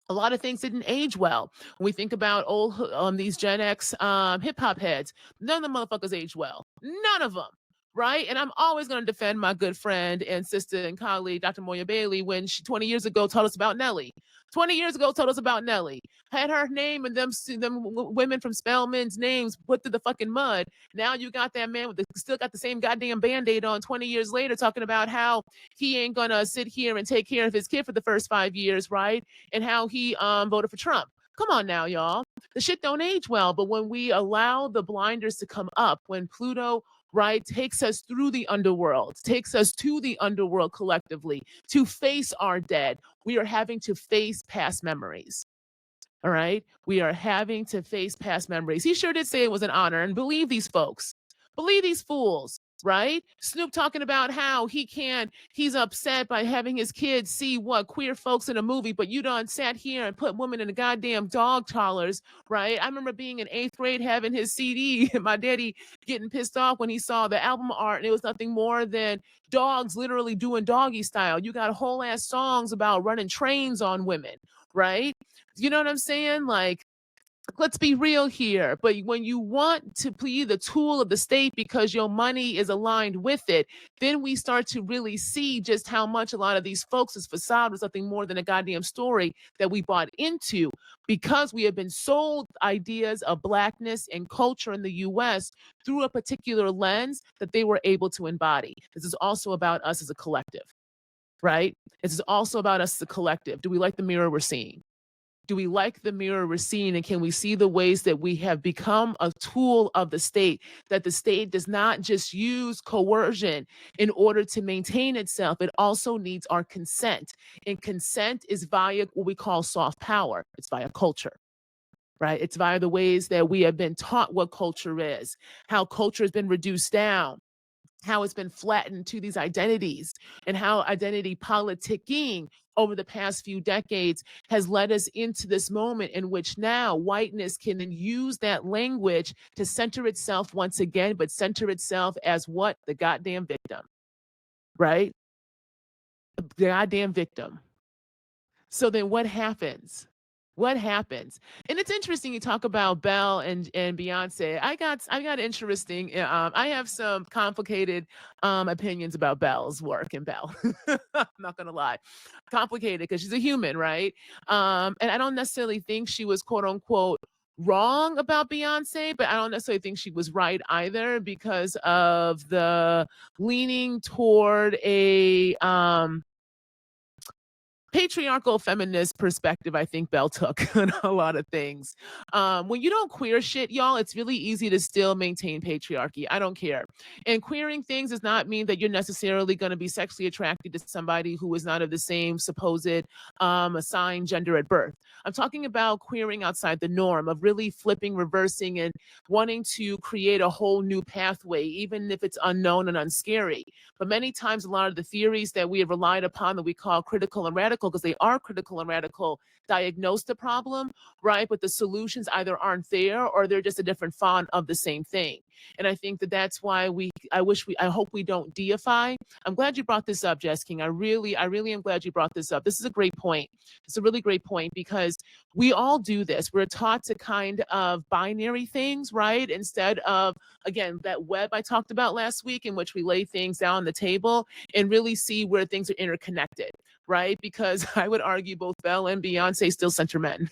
A lot of things didn't age well. When we think about old these Gen X hip hop heads, none of the motherfuckers age well. None of them. Right. And I'm always going to defend my good friend and sister and colleague, Dr. Moya Bailey, when she 20 years ago told us about Nelly. 20 years ago told us about Nelly. Had her name and them women from Spelman's names put through the fucking mud. Now you got that man with still got the same goddamn Band-Aid on 20 years later, talking about how he ain't gonna sit here and take care of his kid for the first 5 years, right? And how he voted for Trump. Come on now, y'all. The shit don't age well. But when we allow the blinders to come up, when Pluto right? Takes us through the underworld, takes us to the underworld collectively to face our dead. We are having to face past memories. All right. We are having to face past memories. He sure did say it was an honor. And believe these folks, believe these fools, right? Snoop talking about how he's upset by having his kids see what queer folks in a movie, but you done sat here and put women in the goddamn dog collars, right? I remember being in 8th grade having his CD and my daddy getting pissed off when he saw the album art and it was nothing more than dogs literally doing doggy style. You got whole ass songs about running trains on women, right? You know what I'm saying? Like, let's be real here. But when you want to be the tool of the state because your money is aligned with it, then we start to really see just how much a lot of these folks' facade was nothing more than a goddamn story that we bought into because we have been sold ideas of blackness and culture in the US through a particular lens that they were able to embody. This is also about us as a collective, right? This is also about us as a collective. Do we like the mirror we're seeing? Do we like the mirror we're seeing? And can we see the ways that we have become a tool of the state, that the state does not just use coercion in order to maintain itself, it also needs our consent. And consent is via what we call soft power, it's via culture. Right? It's via the ways that we have been taught what culture is, how culture has been reduced down, how it's been flattened to these identities, and how identity politicking over the past few decades has led us into this moment in which now whiteness can then use that language to center itself once again, but center itself as what? The goddamn victim, right? The goddamn victim. So then what happens? What happens? And it's interesting you talk about Belle and Beyonce. I got interesting. I have some complicated opinions about Belle's work and Belle. I'm not gonna lie, complicated because she's a human, right? And I don't necessarily think she was quote unquote wrong about Beyonce, but I don't necessarily think she was right either because of the leaning toward a patriarchal feminist perspective I think Belle took on a lot of things. When you don't queer shit, y'all, it's really easy to still maintain patriarchy. I don't care. And queering things does not mean that you're necessarily going to be sexually attracted to somebody who is not of the same supposed assigned gender at birth. I'm talking about queering outside the norm, of really flipping, reversing, and wanting to create a whole new pathway, even if it's unknown and unscary. But many times, a lot of the theories that we have relied upon that we call critical and radical, because they are critical and radical, diagnose the problem, right? But the solutions either aren't there or they're just a different font of the same thing. And I think that that's why I hope we don't deify. I'm glad you brought this up, Jess King. I really am glad you brought this up. This is a great point. It's a really great point because we all do this. We're taught to kind of binary things, right? Instead of, again, that web I talked about last week in which we lay things down on the table and really see where things are interconnected, right? Because I would argue both Belle and Beyonce still center men.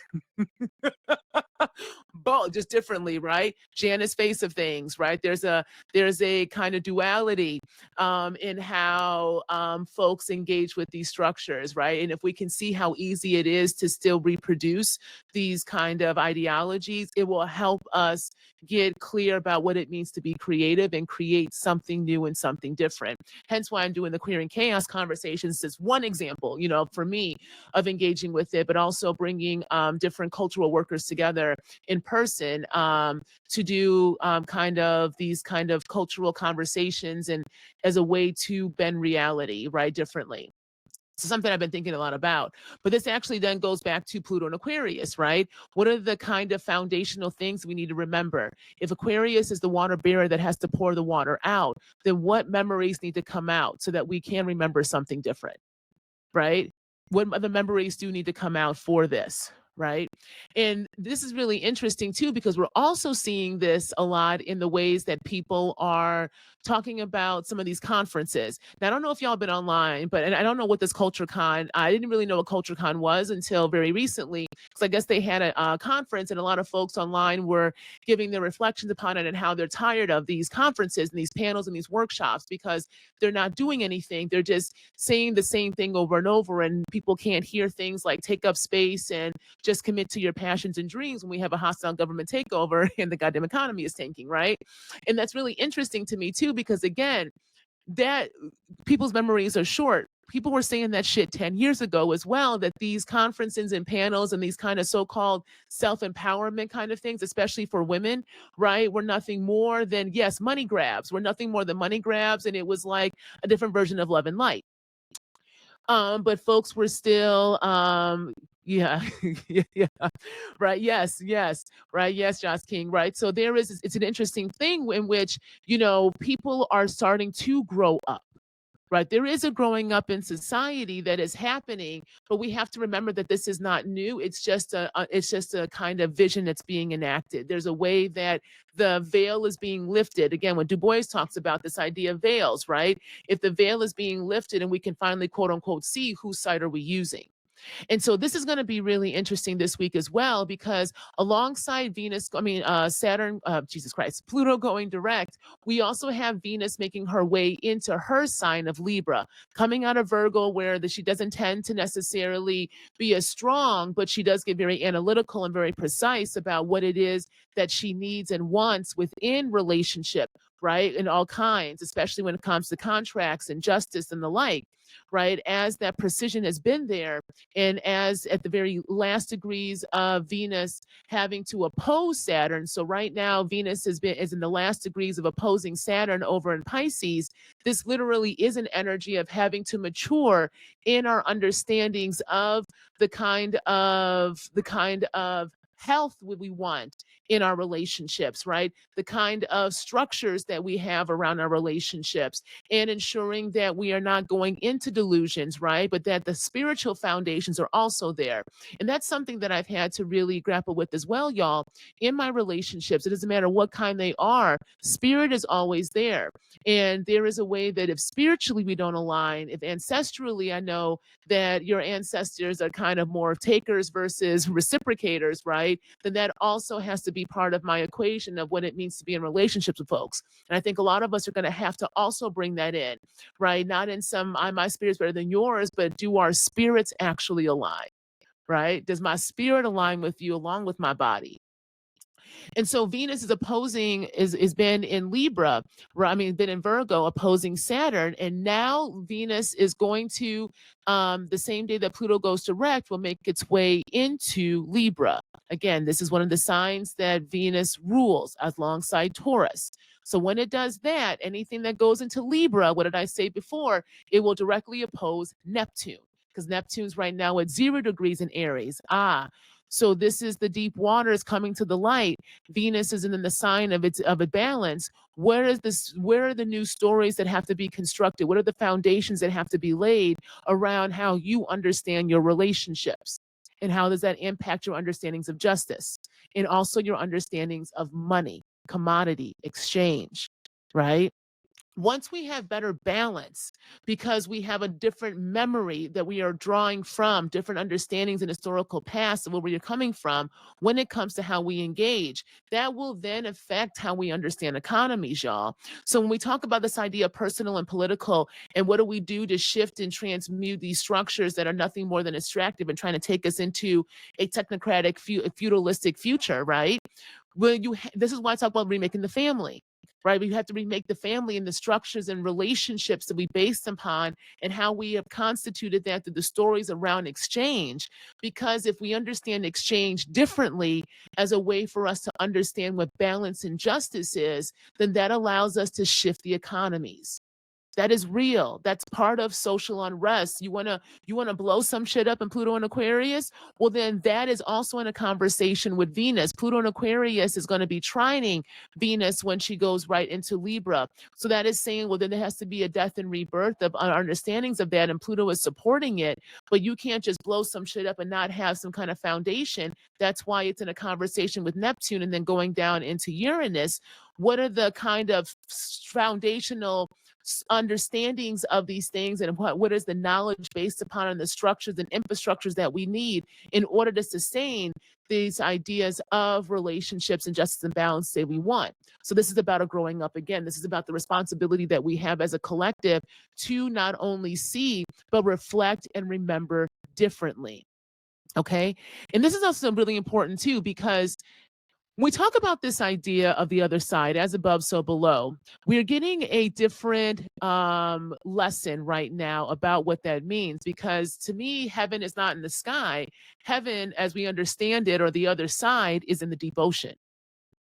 Both just differently, right? Janice face of things, right? There's a kind of duality in how folks engage with these structures, right? And if we can see how easy it is to still reproduce these kind of ideologies, it will help us get clear about what it means to be creative and create something new and something different. Hence why I'm doing the queer and chaos conversations as one example, for me of engaging with it, but also bringing different cultural workers together in person to do kind of these kind of cultural conversations and as a way to bend reality, right, differently. So something I've been thinking a lot about. But this actually then goes back to Pluto and Aquarius, right? What are the kind of foundational things we need to remember? If Aquarius is the water bearer that has to pour the water out, then what memories need to come out so that we can remember something different, right? What other memories do need to come out for this, right? And this is really interesting too, because we're also seeing this a lot in the ways that people are talking about some of these conferences. Now, I don't know if y'all been online, but and I don't know what this Culture Con, I didn't really know what Culture Con was until very recently, because I guess they had a conference and a lot of folks online were giving their reflections upon it and how they're tired of these conferences and these panels and these workshops because they're not doing anything. They're just saying the same thing over and over, and people can't hear things like take up space and just commit to your passions and dreams when we have a hostile government takeover and the goddamn economy is tanking, right? And that's really interesting to me too, because again, that people's memories are short. People were saying that shit 10 years ago as well, that these conferences and panels and these kind of so-called self-empowerment kind of things, especially for women, right, were nothing more than, yes, money grabs, were nothing more than money grabs. And it was like a different version of love and light. But folks were still, yeah, yeah, right, yes, right, yes, Josh King, right. So it's an interesting thing in which, people are starting to grow up. Right. There is a growing up in society that is happening, but we have to remember that this is not new. It's just a kind of vision that's being enacted. There's a way that the veil is being lifted. Again, when Du Bois talks about this idea of veils, right? If the veil is being lifted and we can finally quote unquote see whose side are we using. And so this is going to be really interesting this week as well, because alongside Saturn, Jesus Christ, Pluto going direct, we also have Venus making her way into her sign of Libra, coming out of Virgo, where she doesn't tend to necessarily be as strong, but she does get very analytical and very precise about what it is that she needs and wants within relationship, right? In all kinds, especially when it comes to contracts and justice and the like, right? As that precision has been there, and as at the very last degrees of Venus having to oppose Saturn. So right now, Venus is in the last degrees of opposing Saturn over in Pisces. This literally is an energy of having to mature in our understandings of the kind of health we want in our relationships, right? The kind of structures that we have around our relationships, and ensuring that we are not going into delusions, right? But that the spiritual foundations are also there. And that's something that I've had to really grapple with as well, y'all. In my relationships, it doesn't matter what kind they are, spirit is always there. And there is a way that if spiritually we don't align, if ancestrally I know that your ancestors are kind of more takers versus reciprocators, right? Then that also has to be part of my equation of what it means to be in relationships with folks. And I think a lot of us are going to have to also bring that in, right? Not in my spirit's better than yours, but do our spirits actually align, right? Does my spirit align with you along with my body? And so Venus is been in Libra, been in Virgo opposing Saturn. And now Venus is going to, the same day that Pluto goes direct, will make its way into Libra. Again, this is one of the signs that Venus rules alongside Taurus. So when it does that, anything that goes into Libra, what did I say before? It will directly oppose Neptune, because Neptune's right now at 0 degrees in Aries. So this is the deep waters coming to the light. Venus is in the sign of a balance. Where are the new stories that have to be constructed? What are the foundations that have to be laid around how you understand your relationships? And how does that impact your understandings of justice? And also your understandings of money, commodity, exchange, right? Once we have better balance, because we have a different memory that we are drawing from, different understandings and historical past of where we are coming from, when it comes to how we engage, that will then affect how we understand economies, y'all. So when we talk about this idea of personal and political, and what do we do to shift and transmute these structures that are nothing more than extractive and trying to take us into a technocratic, feudalistic future, right? This is why I talk about remaking the family, right? We have to remake the family and the structures and relationships that we based upon, and how we have constituted that through the stories around exchange. Because if we understand exchange differently as a way for us to understand what balance and justice is, then that allows us to shift the economies. That is real. That's part of social unrest. You wanna blow some shit up in Pluto and Aquarius? Well, then that is also in a conversation with Venus. Pluto and Aquarius is going to be trining Venus when she goes right into Libra. So that is saying, well, then there has to be a death and rebirth of our understandings of that, and Pluto is supporting it. But you can't just blow some shit up and not have some kind of foundation. That's why it's in a conversation with Neptune and then going down into Uranus. What are the kind of foundational understandings of these things, and what is the knowledge based upon, and the structures and infrastructures that we need in order to sustain these ideas of relationships and justice and balance that we want. So this is about a growing up again. This is about the responsibility that we have as a collective to not only see, but reflect and remember differently. Okay. And this is also really important too, because when we talk about this idea of the other side, as above, so below, we're getting a different lesson right now about what that means. Because to me, heaven is not in the sky. Heaven, as we understand it, or the other side, is in the deep ocean.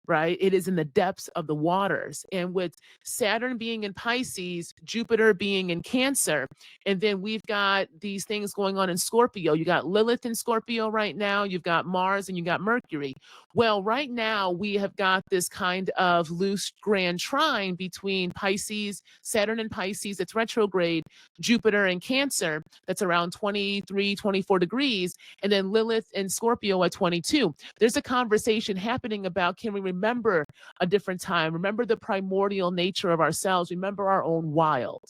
Right? It is in the depths of the waters. And with Saturn being in Pisces, Jupiter being in Cancer, and then we've got these things going on in Scorpio. You got Lilith in Scorpio right now, you've got Mars, and you got Mercury. Well, right now we have got this kind of loose grand trine between Pisces, Saturn and Pisces, that's retrograde, Jupiter and Cancer, that's around 23, 24 degrees, and then Lilith and Scorpio at 22. There's a conversation happening about, can we remember a different time? Remember the primordial nature of ourselves. Remember our own wild.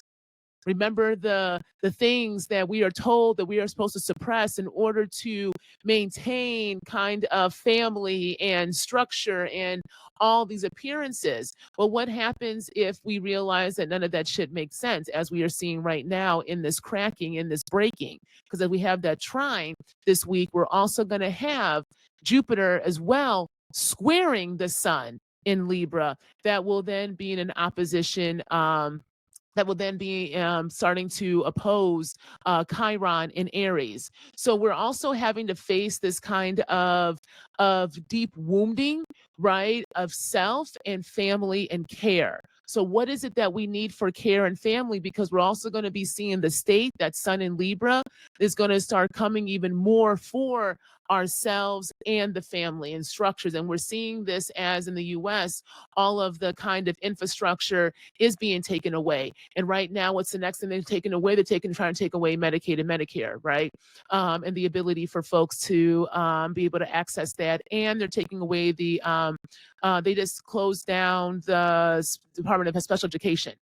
Remember the things that we are told that we are supposed to suppress in order to maintain kind of family and structure and all these appearances. Well, what happens if we realize that none of that shit makes sense, as we are seeing right now in this cracking, in this breaking? Because if we have that trine this week, we're also going to have Jupiter as well squaring the sun in Libra. That will then be in an opposition. That will then be starting to oppose Chiron in Aries. So we're also having to face this kind of deep wounding, right, of self and family and care. So what is it that we need for care and family? Because we're also going to be seeing the state, that sun in Libra, is going to start coming even more for ourselves and the family and structures. And we're seeing this as in the US, all of the kind of infrastructure is being taken away. And right now, what's the next thing they're taking away? They're trying to take away Medicaid and Medicare, right? And the ability for folks to be able to access that. And they're taking away they just closed down the Department of Special Education,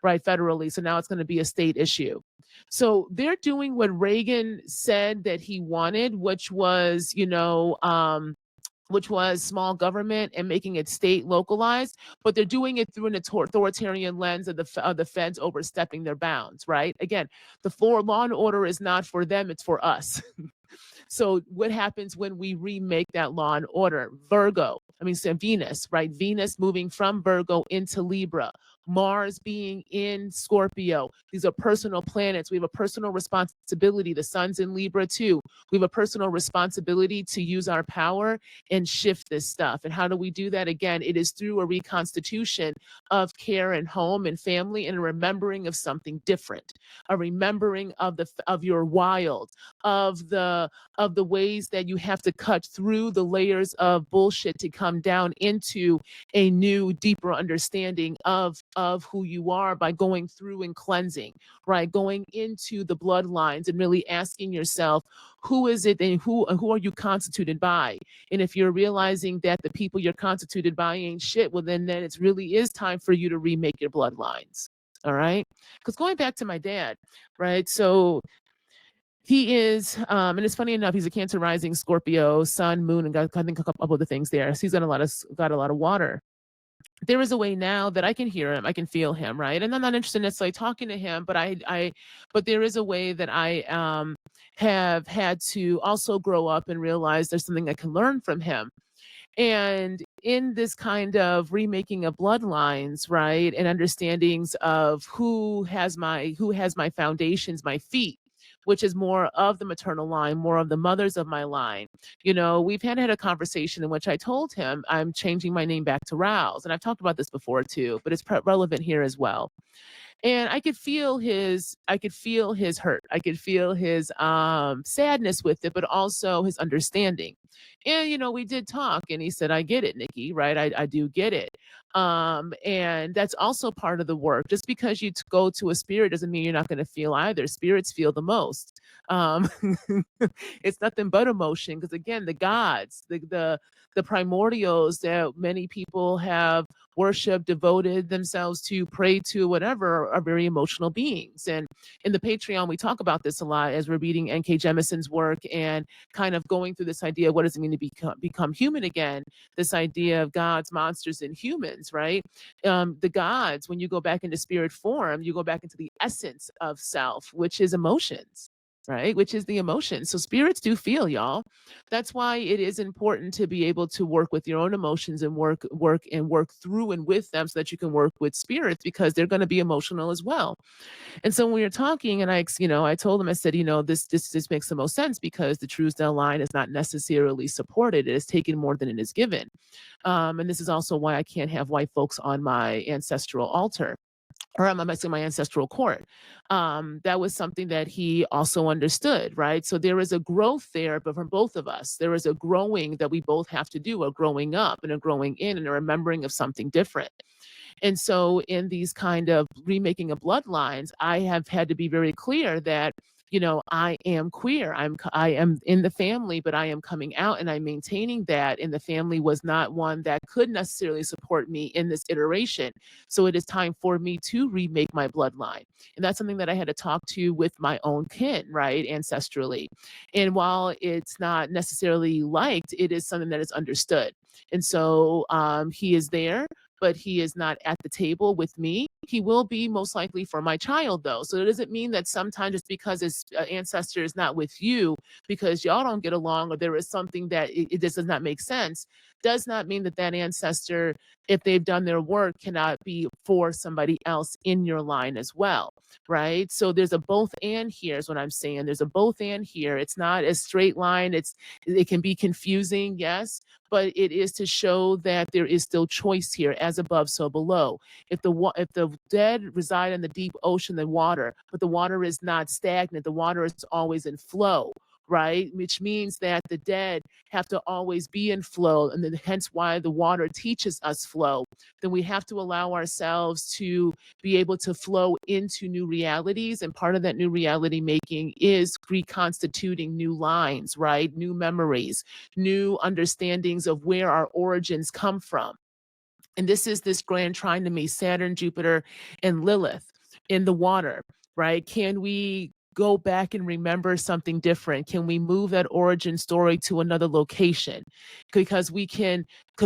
right, federally. So now it's going to be a state issue. So they're doing what Reagan said that he wanted, which was, which was small government and making it state localized, but they're doing it through an authoritarian lens of the feds overstepping their bounds, right? Again, the law and order is not for them, it's for us. So what happens when we remake that law and order? Venus, right? Venus moving from Virgo into Libra, Mars being in Scorpio. These are personal planets. We have a personal responsibility. The sun's in Libra too. We have a personal responsibility to use our power and shift this stuff. And how do we do that? Again, it is through a reconstitution of care and home and family, and a remembering of something different, a remembering of your wild, of the ways that you have to cut through the layers of bullshit to come down into a new, deeper understanding of who you are by going through and cleansing, right? Going into the bloodlines and really asking yourself, who is it and who are you constituted by? And if you're realizing that the people you're constituted by ain't shit, well, then it really is time for you to remake your bloodlines. All right. Because going back to my dad, right? So he is, and it's funny enough, he's a Cancer rising, Scorpio, Sun, Moon, and got, I think, a couple of the things there. So he's got a lot of water. There is a way now that I can hear him, I can feel him, right? And I'm not interested in necessarily talking to him, but there is a way that I have had to also grow up and realize there's something I can learn from him. And in this kind of remaking of bloodlines, right, and understandings of who has my foundations, my feet, which is more of the maternal line, more of the mothers of my line. We've had a conversation in which I told him I'm changing my name back to Rouse. And I've talked about this before too, but it's relevant here as well. And I could feel his hurt. I could feel his sadness with it, but also his understanding. And we did talk, and he said, I get it, Nikki, right? I do get it. And that's also part of the work. Just because you go to a spirit doesn't mean you're not going to feel either. Spirits feel the most. um it's nothing but emotion, because again, the gods, the primordials that many people have worshiped, devoted themselves to, prayed to, whatever, are very emotional beings. And in the Patreon, we talk about this a lot as we're reading N.K. Jemison's work and kind of going through this idea, what does it mean to become human again? This idea of gods, monsters, and humans, right? The gods, when you go back into spirit form, you go back into the essence of self, which is emotions. right? Which is the emotion. So spirits do feel, y'all. That's why it is important to be able to work with your own emotions and work through and with them so that you can work with spirits because they're going to be emotional as well. And so when we were talking and I told him, I said, this makes the most sense because the Truesdale line is not necessarily supported. It is taken more than it is given. And this is also why I can't have white folks on my ancestral altar or I'm saying my ancestral court. That was something that he also understood, right? So there is a growth there, but from both of us, there is a growing that we both have to do, a growing up and a growing in and a remembering of something different. And so in these kind of remaking of bloodlines, I have had to be very clear that I am queer. I am in the family, but I am coming out and I'm maintaining that. And the family was not one that could necessarily support me in this iteration. So it is time for me to remake my bloodline. And that's something that I had to talk to with my own kin, right? Ancestrally. And while it's not necessarily liked, it is something that is understood. And so he is there, but he is not at the table with me. He will be most likely for my child, though. So it doesn't mean that sometimes just because his ancestor is not with you, because y'all don't get along, or there is something that it just does not make sense, does not mean that that ancestor, if they've done their work, cannot be for somebody else in your line as well, right? So there's a both and here is what I'm saying. There's a both and here. It's not a straight line. It can be confusing, yes, but it is to show that there is still choice here, as above, so below. If the dead reside in the deep ocean, the water, but the water is not stagnant, the water is always in flow, right? Which means that the dead have to always be in flow, and then hence why the water teaches us flow. Then we have to allow ourselves to be able to flow into new realities, and part of that new reality making is reconstituting new lines, right? New memories, new understandings of where our origins come from. And this is this grand trine to me, Saturn, Jupiter, and Lilith in the water, right? Can we go back and remember something different? Can we move that origin story to another location? Because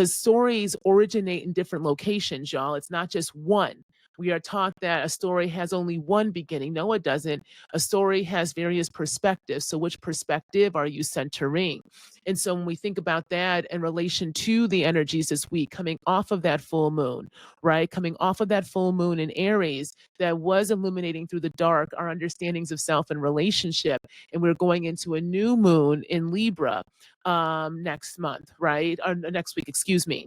stories originate in different locations, y'all. It's not just one. We are taught that a story has only one beginning. No, it doesn't. A story has various perspectives. So, which perspective are you centering? And so when we think about that in relation to the energies this week, coming off of that full moon, right? Coming off of that full moon in Aries that was illuminating through the dark our understandings of self and relationship. And we're going into a new moon in Libra next month, right? Or next week, excuse me,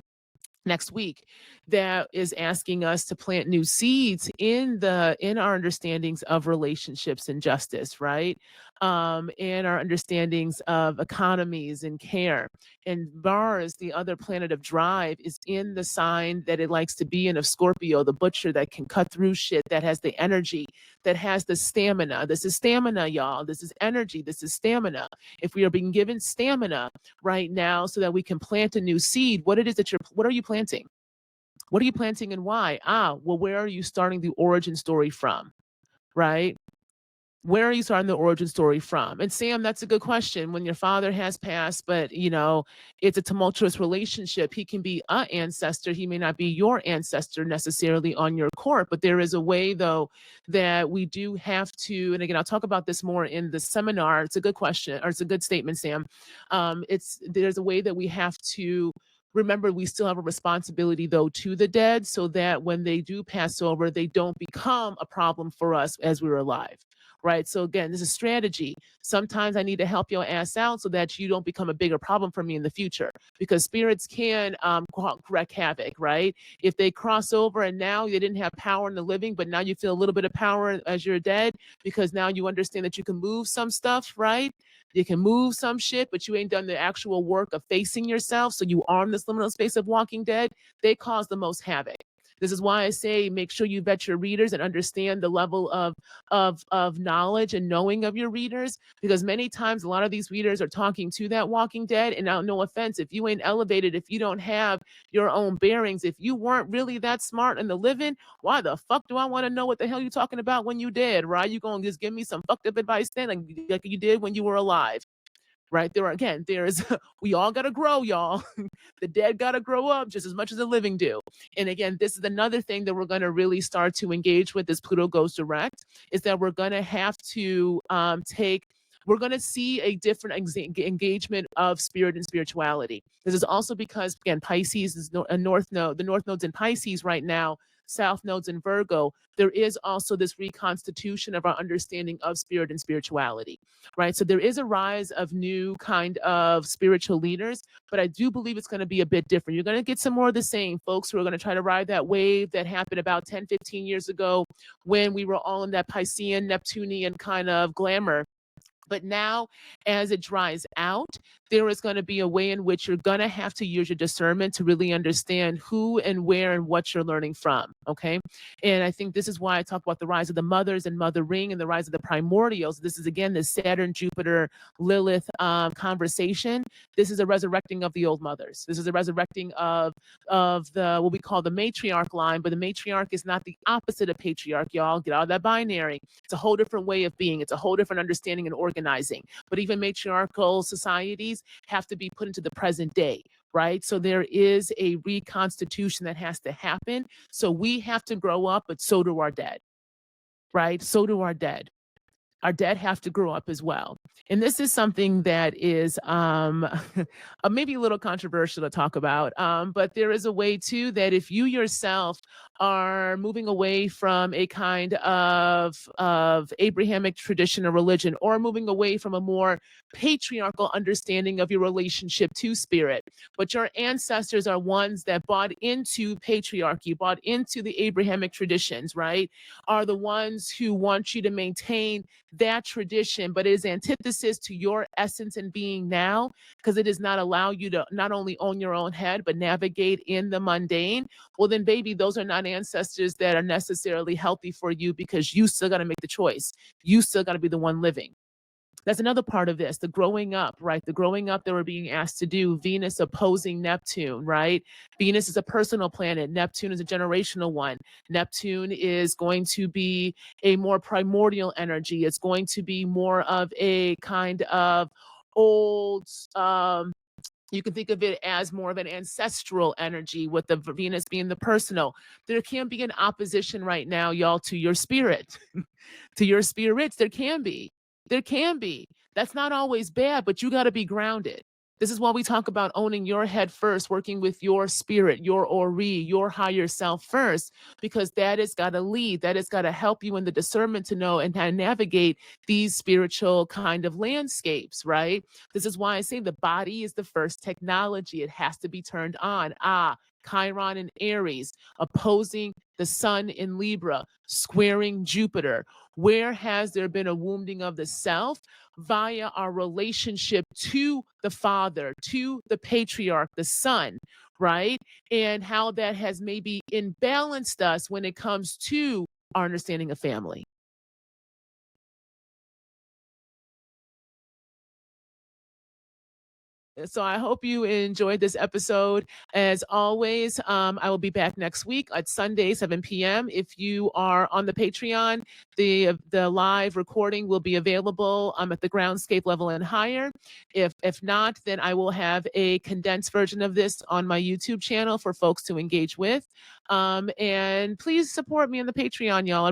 next week, that is asking us to plant new seeds in our understandings of relationships and justice, right? And our understandings of economies and care. And Mars, the other planet of drive, is in the sign that it likes to be in, of Scorpio, the butcher that can cut through shit, that has the energy, that has the stamina. This is stamina, y'all. This is energy. This is stamina. If we are being given stamina right now so that we can plant a new seed, what are you planting? What are you planting and why? Well, where are you starting the origin story from? Right? Where are you starting the origin story from? And Sam, that's a good question. When your father has passed, but it's a tumultuous relationship. He can be an ancestor. He may not be your ancestor necessarily on your court, but there is a way though that we do have to, and again, I'll talk about this more in the seminar. It's a good question, or it's a good statement, Sam. There's a way that we have to remember we still have a responsibility though to the dead, so that when they do pass over, they don't become a problem for us as we were alive, right? So again, this is strategy. Sometimes I need to help your ass out so that you don't become a bigger problem for me in the future, because spirits can wreak havoc, right? If they cross over and now you didn't have power in the living, but now you feel a little bit of power as you're dead, because now you understand that you can move some stuff, right? You can move some shit, but you ain't done the actual work of facing yourself. So you are in this liminal space of Walking Dead. They cause the most havoc. This is why I say make sure you vet your readers and understand the level of knowledge and knowing of your readers, because many times a lot of these readers are talking to that Walking Dead. And now, no offense, if you ain't elevated, if you don't have your own bearings, if you weren't really that smart in the living, why the fuck do I want to know what the hell you talking about when you dead, right? You gonna just give me some fucked up advice then, like you did when you were alive, right? There's we all gotta grow, y'all. The dead gotta grow up just as much as the living do. And again, this is another thing that we're gonna really start to engage with as Pluto goes direct, is that we're gonna have to take we're going to see a different engagement of spirit and spirituality. This is also because, again, Pisces is a north node. The north node's in Pisces right now, south node's in Virgo. There is also this reconstitution of our understanding of spirit and spirituality, right? So there is a rise of new kind of spiritual leaders, but I do believe it's going to be a bit different. You're going to get some more of the same folks who are going to try to ride that wave that happened about 10, 15 years ago when we were all in that Piscean, Neptunian kind of glamour. But now, as it dries out, there is going to be a way in which you're going to have to use your discernment to really understand who and where and what you're learning from. Okay. And I think this is why I talk about the rise of the mothers and mother ring and the rise of the primordials. This is, again, the Saturn, Jupiter, Lilith conversation. This is a resurrecting of the old mothers. This is a resurrecting of the what we call the matriarch line, but the matriarch is not the opposite of patriarch, y'all. Get out of that binary. It's a whole different way of being. It's a whole different understanding and organizing. But even matriarchal societies have to be put into the present day, right? So there is a reconstitution that has to happen. So we have to grow up, but so do our dead, right? So do our dead. Our dead have to grow up as well. And this is something that is maybe a little controversial to talk about, but there is a way too that if you yourself are moving away from a kind of Abrahamic tradition or religion, or moving away from a more patriarchal understanding of your relationship to spirit, but your ancestors are ones that bought into patriarchy, bought into the Abrahamic traditions, right? Are the ones who want you to maintain that tradition, but it is antithesis to your essence and being now, because it does not allow you to not only own your own head, but navigate in the mundane. Well, then, baby, those are not ancestors that are necessarily healthy for you, because you still got to make the choice. You still got to be the one living. That's another part of this, the growing up, right? The growing up that we're being asked to do. Venus opposing Neptune, right? Venus is a personal planet. Neptune is a generational one. Neptune is going to be a more primordial energy. It's going to be more of a kind of old, you can think of it as more of an ancestral energy, with the Venus being the personal. There can be an opposition right now, y'all, to your spirit, to your spirits. There can be. There can be. That's not always bad, but you got to be grounded. This is why we talk about owning your head first, working with your spirit, your Ori, your higher self first, because that has got to lead. That has got to help you in the discernment to know and navigate these spiritual kind of landscapes, right? This is why I say the body is the first technology. It has to be turned on. Chiron in Aries, opposing the sun in Libra, squaring Jupiter. Where has there been a wounding of the self? Via our relationship to the father, to the patriarch, the son, right? And how that has maybe imbalanced us when it comes to our understanding of family. So I hope you enjoyed this episode. As always, I will be back next week at Sunday, 7 p.m. If you are on the Patreon, the live recording will be available at the groundscape level and higher. If not, then I will have a condensed version of this on my YouTube channel for folks to engage with. And please support me on the Patreon, y'all. I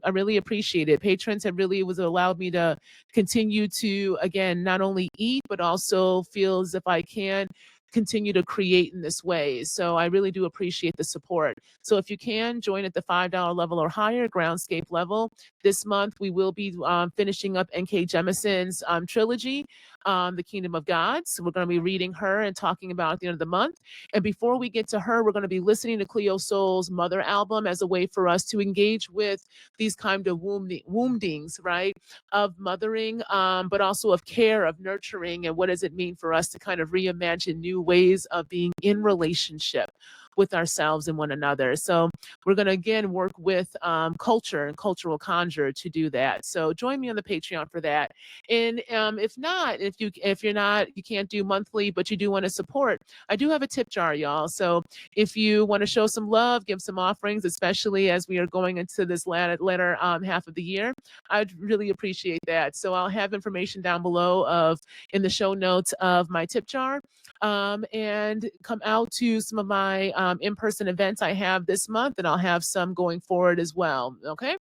really appreciate it. Patrons have really was allowed me to continue to, again, not only eat, but also feel as if I can continue to create in this way. So I really do appreciate the support. So if you can join at the $5 level or higher, groundscape level. This month we will be finishing up N.K. Jemisin's trilogy, The Kingdom of God. So we're going to be reading her and talking about at the end of the month. And before we get to her, we're going to be listening to Cleo Soul's Mother album as a way for us to engage with these kind of woundings, right? Of mothering, but also of care, of nurturing, and what does it mean for us to kind of reimagine new ways of being in relationship with ourselves and one another. So we're going to again work with culture and cultural conjure to do that. So join me on the Patreon for that. And if not, if you're not, you can't do monthly, but you do want to support, I do have a tip jar, y'all. So if you want to show some love, give some offerings, especially as we are going into this latter half of the year, I'd really appreciate that. So I'll have information down below in the show notes of my tip jar. And come out to some of my in-person events I have this month, and I'll have some going forward as well. Okay.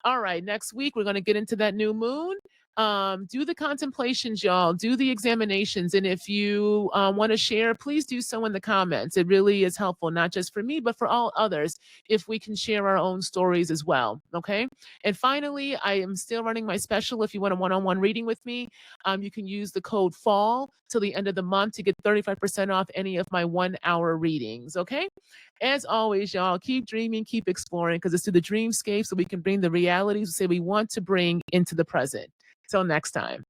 All right. Next week, we're going to get into that new moon. Do the contemplations, y'all. Do the examinations. And if you want to share, please do so in the comments. It really is helpful, not just for me, but for all others, if we can share our own stories as well. Okay. And finally, I am still running my special. If you want a one-on-one reading with me, you can use the code FALL till the end of the month to get 35% off any of my 1 hour readings. Okay. As always, y'all, keep dreaming, keep exploring, because it's through the dreamscape so we can bring the realities we say we want to bring into the present. Till next time.